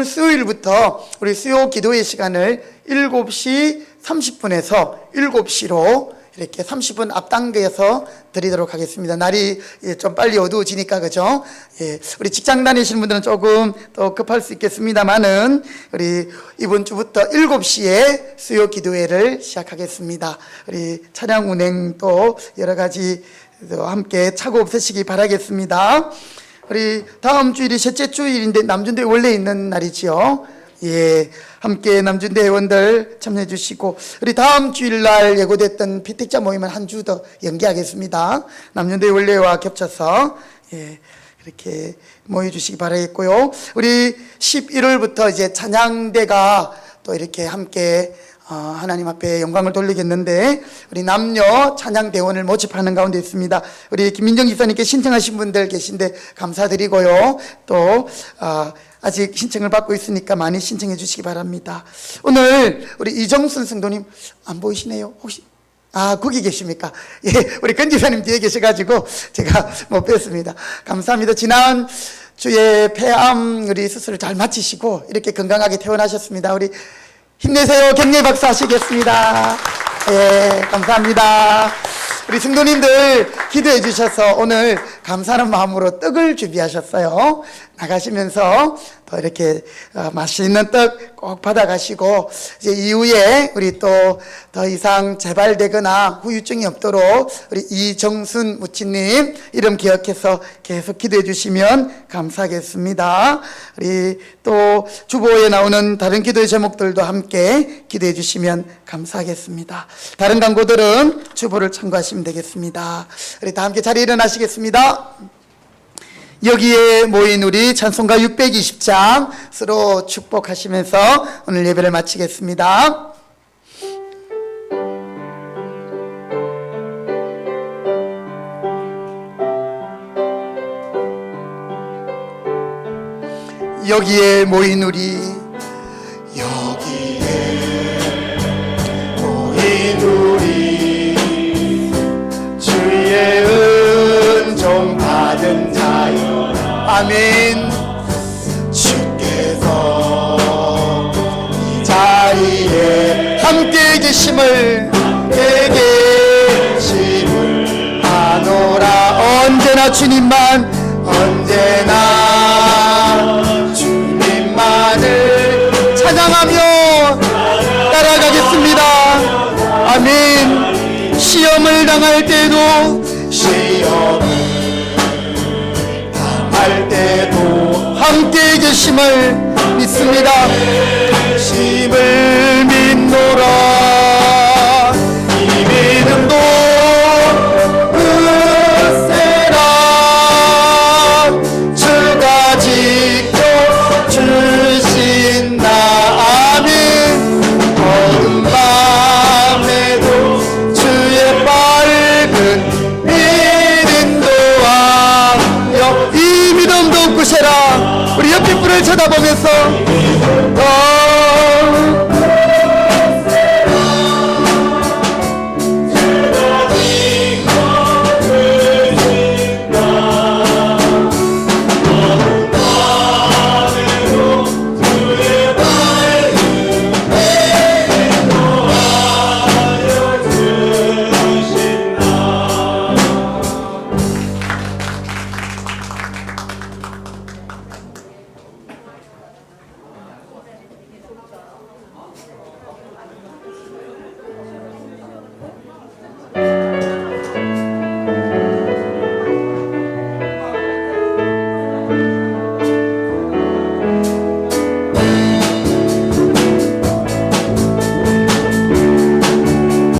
수요일부터 우리 수요 기도의 시간을 7시 30분에서 7시로 이렇게 30분 앞당겨서 드리도록 하겠습니다. 날이 좀 빨리 어두워지니까, 그죠? 예, 우리 직장 다니시는 분들은 조금 더 급할 수 있겠습니다만은, 우리 이번 주부터 7시에 수요 기도회를 시작하겠습니다. 우리 차량 운행도 여러 가지 함께 착오 없으시기 바라겠습니다. 우리 다음 주일이 셋째 주일인데 남준대 원래 있는 날이지요. 예, 함께 남준대 회원들 참여해 주시고, 우리 다음 주일날 예고됐던 피택자 모임은 한 주 더 연기하겠습니다. 남준대 원래와 겹쳐서 이렇게 모여 주시기 바라겠고요. 우리 11월부터 이제 찬양대가 또 이렇게 함께 하나님 앞에 영광을 돌리겠는데, 우리 남녀 찬양대원을 모집하는 가운데 있습니다. 우리 김민정 기사님께 신청하신 분들 계신데 감사드리고요. 또 아직 신청을 받고 있으니까 많이 신청해 주시기 바랍니다. 오늘 우리 이정순 성도님 안 보이시네요? 혹시 거기 계십니까? 예, 우리 건지사님 뒤에 계셔가지고 제가 못 뵀습니다. 감사합니다. 지난 주에 폐암 우리 수술을 잘 마치시고 이렇게 건강하게 퇴원하셨습니다. 우리 힘내세요. 격려 박수 하시겠습니다. 예, 감사합니다. 우리 성도님들 기도해 주셔서 오늘 감사하는 마음으로 떡을 준비하셨어요. 나가시면서 또 이렇게 맛있는 떡 꼭 받아가시고, 이제 이후에 우리 또 더 이상 재발되거나 후유증이 없도록 우리 이정순 무치님 이름 기억해서 계속 기도해 주시면 감사하겠습니다. 우리 또 주보에 나오는 다른 기도의 제목들도 함께 기도해 주시면 감사하겠습니다. 다른 광고들은 주보를 참고하시면 되겠습니다. 우리 다 함께 자리에 일어나시겠습니다. 여기에 모인 우리 찬송가 620장 서로 축복하시면서 오늘 예배를 마치겠습니다. 여기에 모인 우리 주의 은총 받은 자여 아멘. 주께서 이 자리에 함께 계심을 아노라. 언제나 주님만을 찬양하며 따라가겠습니다. 아멘. 시험을 당할 때도 함께 계심을 믿습니다.